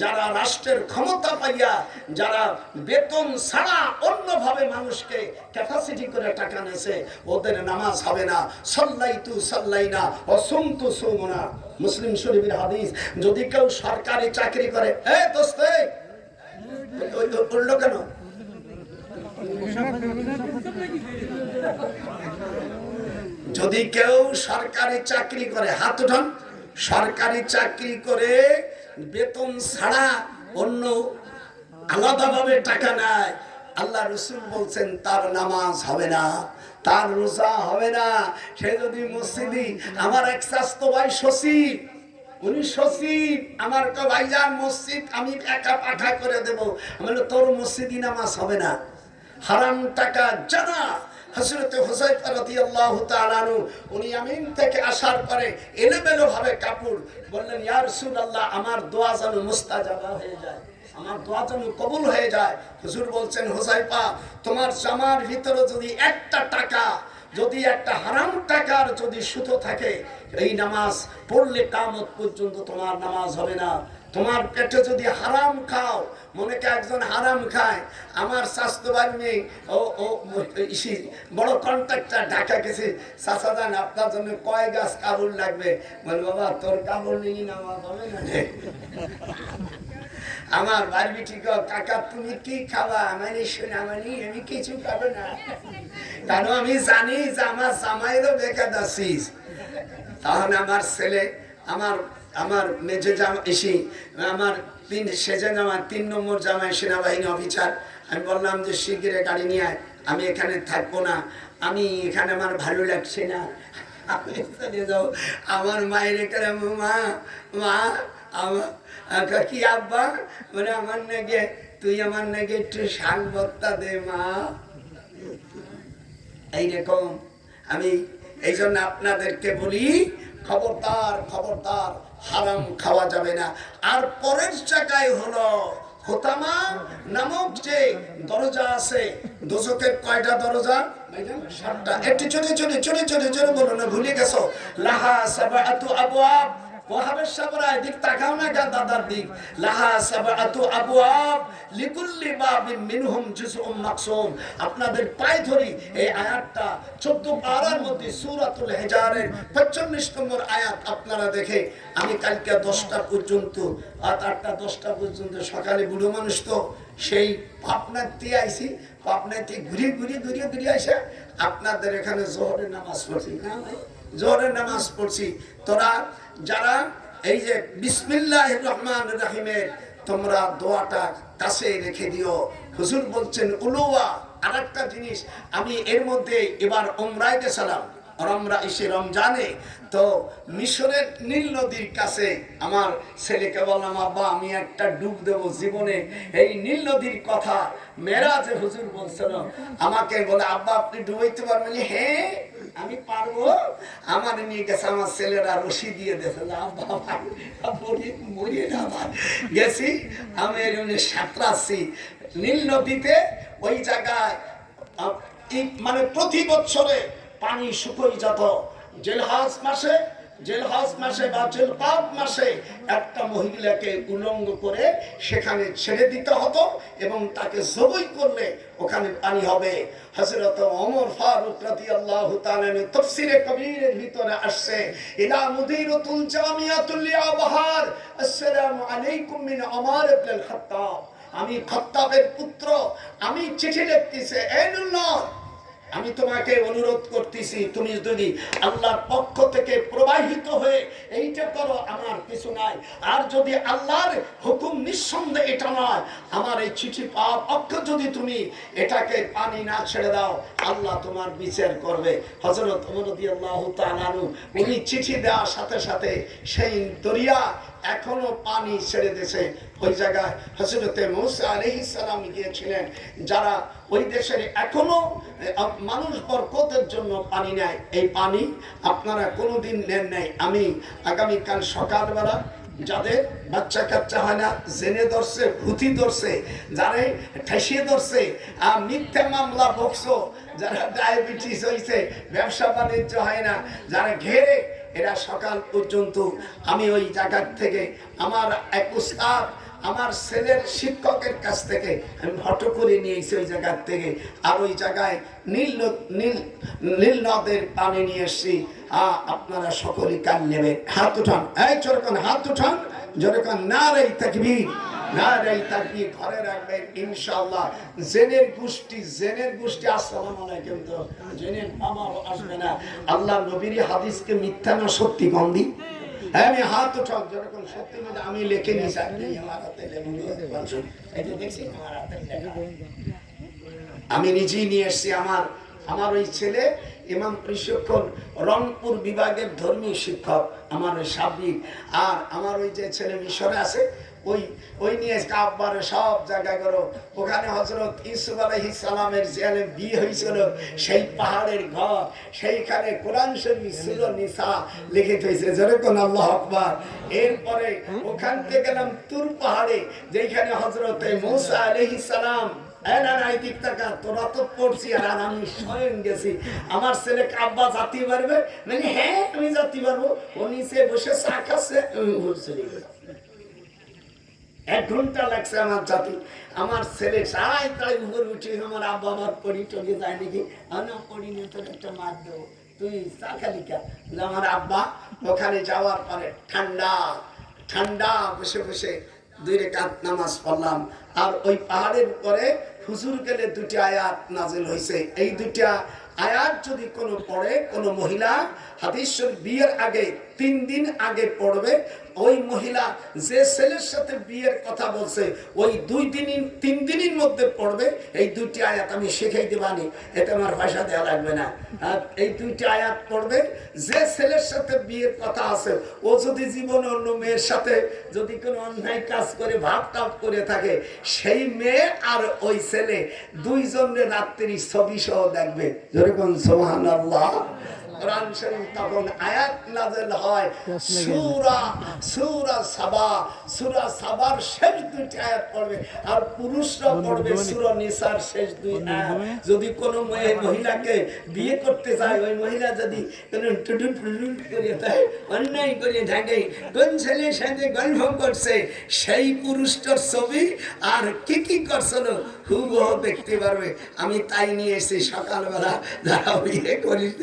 যারা রাষ্ট্রের ক্ষমতা পাইয়া যারা বেতন ছাড়া অন্যভাবে মানুষকে ক্যাপাসিটি করে টাকা নেছে, ওদের নামাজ হবে না। সাল্লাইতু সাল্লাইনা ওয়া সুমতু সুমনা, মুসলিম শরীফের হাদিস। যদি কেউ সরকারি চাকরি করে, এ দোস্তে উঠলো কেন? যদি কেউ সরকারি চাকরি করে, হাত উঠান। সরকারি চাকরি করে বেতন ছাড়া অন্য আলাদাভাবে টাকা নেয়, আল্লাহ রসুল বলছেন তার নামাজ হবে না, তার রোজা হবে না। সে যদি মসজিদি, আমার এক স্বাস্থ্য ভাই সচিব, উনি সচিব, আমার তো ভাইজান মসজিদ আমি একা পাঠা করে দেব। আমি বললাম তোর মসজিদি নামাজ হবে না, হারাম টাকা জানা। হযরতে হুযায়ফা রাদিয়াল্লাহু তাআলা আনহু উনি ইয়ামিন থেকে আসার পরে এলোমেলো ভাবে কাপড় বললেন, ইয়া রাসূলুল্লাহ আমার দোয়া যেন মুস্তাজাবা হয়ে যায়, আমার দোয়া যেন কবুল হয়ে যায়। হুজুর বলছেন, হুযায়ফা তোমার জামার ভিতরে যদি একটা টাকা, যদি একটা হারাম টাকার যদি সুতো থাকে, এই নামাজ পড়লে কিয়ামত পর্যন্ত তোমার নামাজ হবে না। তোমার পেটে যদি হারাম খাও, মনে কে একজন হারাম খায়, আমার স্বাস্থ্য বাড়ি ও বড় কন্ট্রাক্টর ঢাকা গেছে, চাচা যান আপনার জন্য কয় গাছ কাবুল লাগবে? বল বাবা তোর কাবুল নিয়ে নামাজ হবে না। আমার বাড়ি ঠিক কাকা তুমি কি খাবা? মানে শোনা মানে আমি কিছু খাবো না, কারণ আমি জানি যে আমার জামাইরও বেকার আছিস। তখন আমার ছেলে, আমার মেজে জামা এসে আমার সেজেন আমার ৩ নম্বর জামাই সেনাবাহিনী অফিসার। আমি বললাম যে শিগগিরে গাড়ি নিয়ে আয়, আমি এখানে থাকবো না, আমি এখানে আমার ভালো লাগছে না, আমি চলে যাও। আমার মায়ের এখানে মা মা আমার কি আব্বা মানে আমার নাকি তুই আমার নাকি একটু শাক ভর্তা দে মা, এইরকম। আমি এই জন্য আপনাদেরকে বলি খবরদার খবরদার, হারাম খাওয়া যাবে না। আর পরের জায়গায় হলো হুতামা নামক যে দরজা আছে, দোজখের কয়টা দরজা? 7টা। একটু চলে চলে চলে চলে চলে বলো না, ভুলে গেছো। লাহা সাবআতু আবওয়াব, ওয়াহাবের সাবরায় দিক তাকাও না গা দাদার দিক। লাহা সাবআতু আবওয়াব লিকুল্লি বাবিন মিনহুম জুজউম মাকসুম। আপনাদের পায়ে ধরি এই আয়াতটা 14 পারার মধ্যে সূরাতুল হিজরের 45 নম্বর আয়াত আপনারা দেখে। আমি কালকে 10টা পর্যন্ত, 8টা 10টা পর্যন্ত সকালে বুড়ো মানুষ তো সেই পাবনার দিয়ে আইছি, পাবনার থেকে ঘুরিয়ে ঘুরিয়ে ঘুরিয়ে ঘুরিয়ে আসে আপনাদের এখানে জোহরের নামাজ পড়ছি, জোহরের নামাজ পড়ছি। তোরা যারা এই যে বিসমিল্লাহির রহমানির রহিমের তোমরা দোয়াটা কাছে রেখে দিও। হুজুর বলছেন উলুয়া। আরেকটা জিনিস আমি এর মধ্যে এবার উমরায় গেছিলাম, আমরা এসে রমজানে তো মিশরের নীল নদীর কাছে আমার ছেলেকে বললাম, আব্বা আমি একটা ডুব দেব জীবনে, এই নীল নদীর কথা মেরাজে হুজুর বলছিল। আমাকে বলে, আব্বা আপনি ডুবাইতে পারবেন? হ্যাঁ আমি পারবো। আমার নিয়ে গেছে, আমার ছেলেরা রশি দিয়ে দিয়েছে, মরিয়ে না গেছি আমি সাঁতরাচ্ছি নীল নদীতে। ওই জায়গায় মানে প্রতি বছরে পানি শুকিয়ে যেত। জেলহাজ মাসে বা জেলকাদ মাসে একটা মহিলাকে উলঙ্গ করে সেখানে ছেড়ে দিতে হতো এবং তাকে জবাই করলে ওখানে পানি হবে। হযরত ওমর ফারুক রাদিয়াল্লাহু তাআলা তাফসীরে কবীরের ভিতরে আসছে, ইলা মুদিরাতুল জামিয়াতুল লিআবহার আসসালামু আলাইকুম মিন ওমর ইবনে আল খাত্তাব। আমি খাত্তাবের পুত্র, আমি চিঠি লিখতেছি, এই নুল্লাহ আমি তোমাকে অনুরোধ করতেছি, তুমি যদি আল্লাহর পক্ষ থেকে প্রবাহিত হয়ে এইটা করো আমার কিছু নাই, আর যদি আল্লাহর হুকুম নিঃসন্দেহে এটা নয়, আমার এই চিঠি পাওয়ার পক্ষ যদি তুমি এটাকে পানি না ছেড়ে দাও, আল্লাহ তোমার বিচার করবে। হযরত ওমর রাদিয়াল্লাহু তাআলা আনহু উনি চিঠি দেওয়ার সাথে সাথে সেই দরিয়া এখনো পানি ছেড়ে দিয়েছে। ওই জায়গায় হযরতে মূসা আলাইহিস সালাম গিয়েছিলেন। যারা ওই দেশের এখনো মানুষ বরকতের জন্য পানি নেয়, এই পানি আপনারা কোনোদিন নেন নাই। আমি আগামীকাল সকালবেলা যাদের বাচ্চা কাচ্চা হয় না, জেনে ধরছে, ভূতি ধরছে, যারা ঠেসিয়ে ধরছে, মিথ্যা মামলা বকছো, যারা ডায়াবেটিস হয়েছে, ব্যবসা বাণিজ্য হয় না, যারা ঘেরে, এরা সকাল পর্যন্ত আমি ওই জায়গার থেকে আমার এক উস্তাদ আমার ছেলের শিক্ষকের কাছ থেকে আমি ফটো করে নিয়েছি ওই জায়গার থেকে, আর ওই জায়গায় নীল নদের পানি নিয়ে এসছি। আপনারা সকলেই কান নেবেন, হাত উঠান, এই চোরকান হাত উঠান, যেরকম নারাই তাকবীর, নারাই তাকবীর ঘরে রাখবেন ইনশাআল্লাহ। জেনের গোষ্ঠী আসসালামু আলাইকুম, তো জেনের আমারও আসবে না। আল্লাহ নবীর হাদিসকে মিথ্যা না সত্যি গন্দি, আমি হাত উঠাও যেরকম সত্যি, মানে আমি লিখে নিয়েছি, আমি নিজেই নিয়ে এসছি। আমার ওই ছেলে ইমাম প্রশিক্ষণ রংপুর বিভাগের ধর্মীয় শিক্ষক আমার ওই সাব্বির, আর আমার ওই যে ছেলে মিশরে আছে ওই নিয়ে কাব্বারে সব জায়গায় করো। ওখানে হযরত ইউসুফ আলাইহিস সালামের জেলে বিয়ে হয়েছিল, সেই পাহাড়ের ঘর, সেইখানে কোরআন শরীফ সূরা নিসা লিখিত হয়েছে, যেরকম আল্লাহু আকবার। এরপরে ওখান থেকে গেলাম তুর পাহাড়ে, যেখানে হযরত মূসা আলাইহিস সালাম, তোরা তো পড়ছি আর আমি স্বয়ং গেছি। আমার ছেলে আব্বা জাতি পারবে, মানে হ্যাঁ আমি জাতি পারবো। ও নিচে বসে চা খাচ্ছে, 1 ঘন্টা লাগছে আমার জাতি। আমার ছেলে তাই উপরে উঠে, আমার আব্বা আমার পড়ি টড়ি যায় নাকি, আমি পড়ি না, তোর একটা মার দেবো, তুই চা খালি কা। আমার আব্বা ওখানে যাওয়ার পরে ঠান্ডা বসে বসে 2 রাকাত নামাজ পড়লাম। আর ওই পাহাড়ের উপরে হুজুর গেলে 2টি আয়াত নাজিল হয়েছে। এই 2টা আয়াত যদি কোনো পড়ে, কোনো মহিলা হাদিস শরীফ বিয়ের আগে 3 দিন আগে পড়বে, ওই মহিলা যে ছেলের সাথে বিয়ের কথা বলছে ওই 3 দিনের মধ্যে পড়বে এই 2টি আয়াত। আমি শিখাই দেবানি, এতে আমার পয়সা দেওয়া লাগবে না। আর এই 2টি আয়াত পড়বে, যে ছেলের সাথে বিয়ের কথা আছে ও যদি জীবনে অন্য মেয়ের সাথে যদি কোনো অন্যায় কাজ করে ভাব টাপ করে থাকে, সেই মেয়ে আর ওই ছেলে 2 জনের রাত্রি ছবি সহ দেখবে, যেরকম সুবহানাল্লাহ। কোরআন শরীফ তখন আয়াত নাযিল হয় সূরা সাবার শেষ 2টি আয়াত পড়বে, আর পুরুষরা পড়বে সূরা নিসার শেষ 2 আয়াত। যদি কোনো মহিলাকে বিয়ে করতে যায়, ওই মহিলা যদি কোনো টুডুন করে দেয়, অন্যায় করে থাকে, কোন ছেলের সাথে গল্প করছে, সেই পুরুষটার ছবি আর কি করছিল হুবহু দেখতে পারবে। আমি তাই নিয়ে এসেছি সকালবেলা, যারা বিয়ে করিস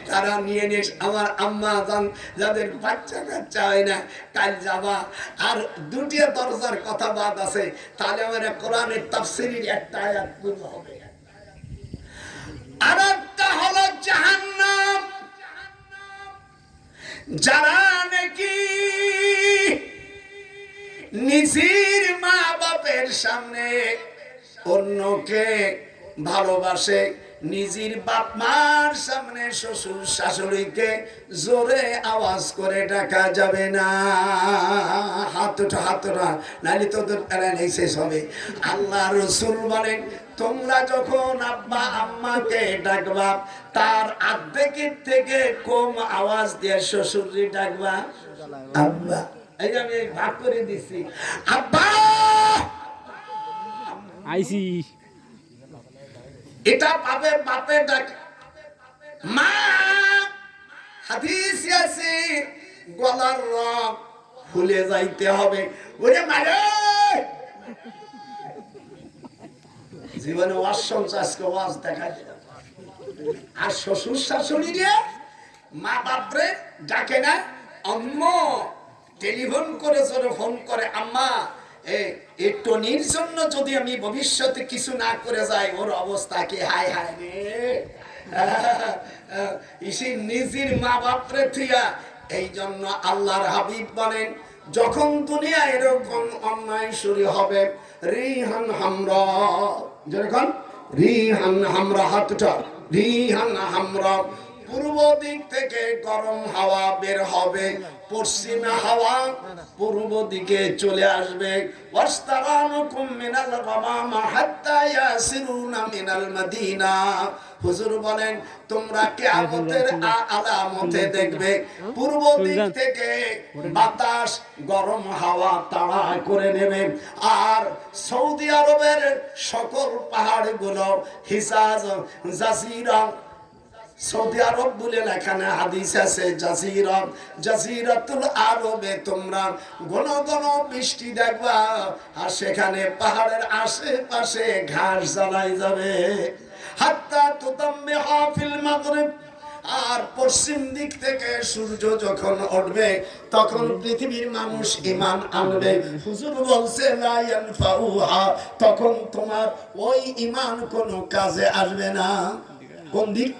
তারা নিয়ে নিস। আমার আম্মা জান যাদের বাচ্চা কাচ্চা হয় না, কাল যাবা। আর 2টি দরজার কথা বাদ আছে, তাহলে আমার কোরআনের তাফসীরের একটা আয়াত পুরো হবে। আর একটা হলো জাহান্নাম, যারা নাকি নিজের মা বাপের সামনে অন্যকে ভালোবাসে, নিজের বাপ মার সামনে শ্বশুর শাশুড়িকে জোরে আওয়াজ করে ডাকা যাবে না। হাতটা নাইলে তোদের প্যারাই শেষ হবে। আল্লাহ রাসূল বলেন, তোমরা যখন আব্বা আম্মাকে ডাকবা, তার অর্ধেকের থেকে কম আওয়াজ দিয়ে শ্বশুরকে ডাকবা আব্বা। এই যে আমি ভাগ করে দিচ্ছি, আব্বা আইসি, এটা পাবে বাপের ডাক। মা হাদিস আছে গলার রগ খুলে যাইতে হবে, ওরে মারে জীবনে ওয়াজ শুনছে, আজকে ওয়াজ দেখা দিলাম। আর শ্বশুর শাশুড়ি রে মা বাপরে ডাকে না, আম্মা টেলিফোন করে জোরে ফোন করে, আম্মা এই টনির জন্য যদি আমি ভবিষ্যতে কিছু না করে যাই, ওর অবস্থা কি, হায় হায় রে। ইসি নিজের মা বাপরে থিয়া। এই জন্য আল্লাহর হাবিব বলেন, যখন দুনিয়া এরকম অন্যায় শুরু হবে, রিহান হামরা, যখন রিহান হামরা, হাতটা রিহান হামরা, পূর্ব দিক থেকে গরম হাওয়া বের হবে, পশ্চিমে হাওয়া পূর্ব দিকে চলে আসবে। ওয়াস্তারানুকুম মিনাল গামামা হাত্তা ইয়াসিরুনা মিনাল মাদিনা। হুজুর বলেন তোমরা কিয়ামতের আলামতে দেখবে পূর্ব দিক থেকে বাতাস গরম হাওয়া তাড়া করে নেবে, আর সৌদি আরবের সকল পাহাড়গুলো হিজাজ, জাজিরা, সৌদি আরব বলে এখানে হাদিস আছে, জাজিরা, জাজিরাতুল আরবে তোমরা ঘন ঘন বৃষ্টি দেখবা, আর সেখানে পাহাড়ের আশেপাশে ঘাস জ্বালাই যাবে। হাত্তা তুতাম্মিহা ফিল মাগরিব। আর পশ্চিম দিক থেকে সূর্য যখন উঠবে তখন পৃথিবীর মানুষ ঈমান আনবে। হুজুর বলছে লা ইয়ানফাউহা, তখন তোমার ওই ঈমান কোনো কাজে আসবে না। কোন দিক?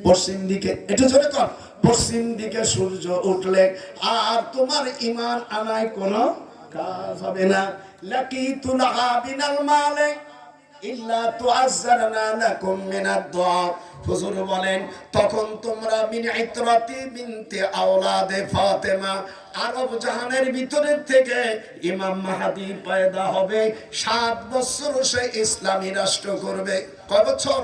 পশ্চিম দিকে। একটু জোরে কর। পশ্চিম দিকে সূর্য উঠলে আর তোমার ঈমান আনায় কোনো কাজ হবে না। লাকিতুলাহা বিনাল মালে ইল্লা তুআজ্জারনা লাকুম মিনাদ দুআ। হুজুর বলেন তখন তোমরা মিন ইতরাতি বিনতে আওলাদে ফাতেমা, আরব জাহানের ভিতরের থেকে ইমাম মাহদী পয়দা হবে। 7 বছর সে ইসলামী রাষ্ট্র করবে। কয় বছর?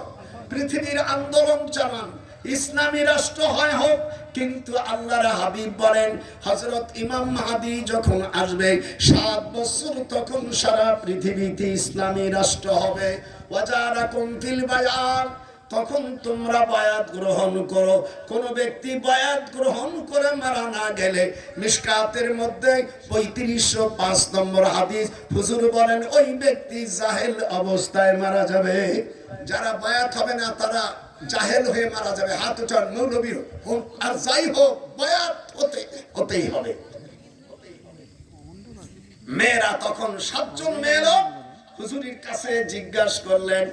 পৃথিবীর আন্দোলন চালান, ইসলামী রাষ্ট্র হয় হোক, কিন্তু আল্লাহর হাবিব বলেন হযরত ইমাম মাহদী যখন আসবে 7 বছর তখন সারা পৃথিবীতে ইসলামী রাষ্ট্র হবে। ওয়াজারাকুম ফিল বায়ান, তখন তোমরা বায়াত গ্রহণ করো। কোন ব্যক্তি বায়াত গ্রহণ করে মারা না গেলে, মিশকাতের মধ্যে 3505 নম্বর হাদিস, হুজুর বলেন ওই ব্যক্তি জাহেল অবস্থায় মারা যাবে। যারা বায়াত হবে না তারা জাহেল হয়ে মারা যাবে। হাত উঠান, মৌলবী হোক আর যাই হোক, বায়াত হতেই হবে। মেয়েরা তখন 7 জন মেয়েরা হুজুরের কাছে জিজ্ঞাসা করলেন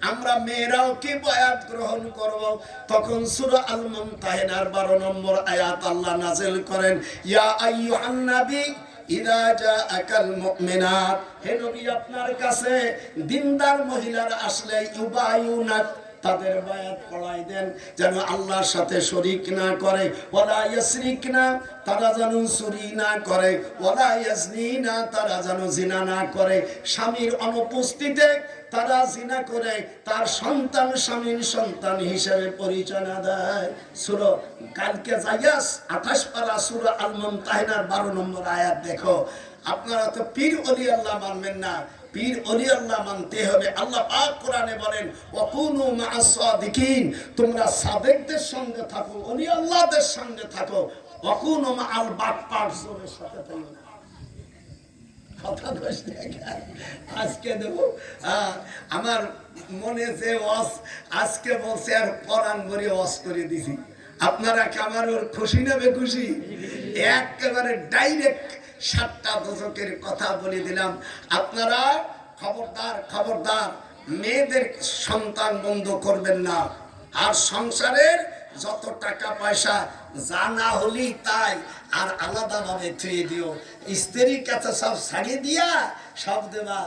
আমরা মেয়েরাও কি বায়াত গ্রহণ করব? তখন সূরা আল মুমতাহিনার 12 নম্বর আয়াত আল্লাহ নাযিল করেন, ইয়া আইয়ুহান নবী ইযা জাআকাল মুমিনাত, হে নবী আপনার কাছে দিনদার মহিলারা আসলে ইউবায়ুনাক, তাদের বায়াত পড়াই দেন যেন আল্লাহর সাথে শরীক না করে, ওয়ালা ইয়াসরিকনা, তারা যেন চুরি না করে, ওয়ালা ইয়াজনিনা, তারা যেন জিনা না করে, স্বামীর অনুপস্থিতিতে তারা জিনা করে তার সন্তান স্বামীর সন্তান হিসেবে পরিচয় না দেয়। সূরা কালকে যাইয়াস 28 পারা সূরা আল মুমতাহিনার 12 নম্বর আয়াত দেখো। আপনারা তো পীর ওলি আল্লাহ মানবেন না, পীর ওলি আল্লাহ মানতে হবে। আল্লাহ পাক কোরআনে বলেন ওয়াকুনু মা'আস সাদিকিন, তোমরা সাদেকদের সঙ্গে থাকো, ওলি আল্লাহদের সঙ্গে থাকো। ওয়াকুনু মা'আল বাটপারদের সাথে থাকো না। কথা কইস না আজকে দেব আমার মনে যে ওয়াজ আজকে বলছে আর কোরআন ভরে ওয়াজ করে দিছি। আপনারা কি আমার ওর খুশি না বেখুশি? একেবারে ডাইরেক্ট 7টা দশকের কথা বলে দিলাম। আপনারা খবরদার খবরদার, মেয়েদের সন্তান বন্ধ করবেন না। আর সংসারের যত টাকা পয়সা যা না হলেই তাই, আর আলাদাভাবে থুয়ে দিও। স্ত্রীর কাছে সব ছাড়িয়ে দিয়া সব দেবা,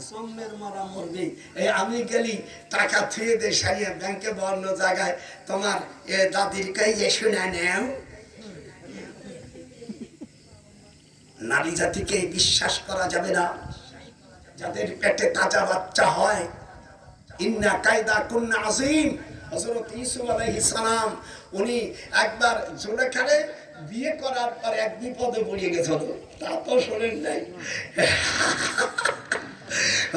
জন্মের মরা মরবি। এই আমি গেলি টাকা থুয়ে দে সারিয়ে ব্যাংকে বন্য জায়গায়, তোমার এ দাদির কাছে শুনে নেও। নারী জাতিকে বিশ্বাস করা যাবে না। যাদের পেটে তাজা বাচ্চা হয়, ইন্না কায়দা কুন্না আযীম। হযরত ইউসুফ আলাইহিস সালাম উনি একবার জুলেখারে বিয়ে করার পর এক বিপদে পড়ে গেছিল, তা তো শোনেন নাই।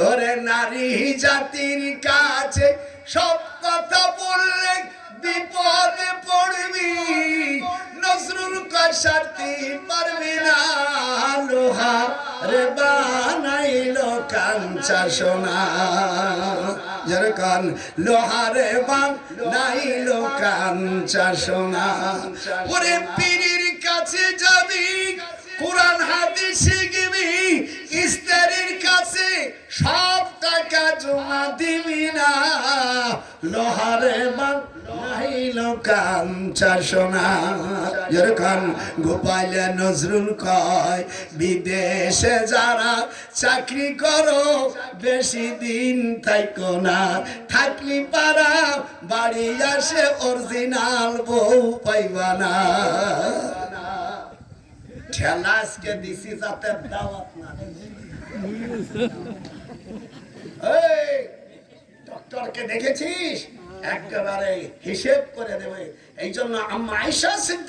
ওরে নারী জাতির কাছে সব কথা বললে বিপদে পড়বি, নজরুল কসারতি পারবি না, লোহা রে বানাইলো কাঞ্চা সোনা, যেরকম লোহারে বানাইলো কাঞ্চা সোনা। ওরে পীরের কাছে যাবি, কোরআন হাদিস শিখবি, স্ত্রীর কাছে সব টাকা জমা দিবি না, লোহারে বানাই পাইল কাঞ্চা সোনা যেরকম গোপাল নজরুল কয় বিদেশে যারা চাকরি করো বেশি দিন থাইকো না থাকলি পারা বাড়ি আসে অরিজিনাল বউ পাইবা না ঠেলা আজকে দিছি যাতে দাওয়াত না এই ডক্টরকে দেখেছিস একেবারে হিসেব করে দেবে এই জন্য আম্মা আয়েশা সিদ্দিকা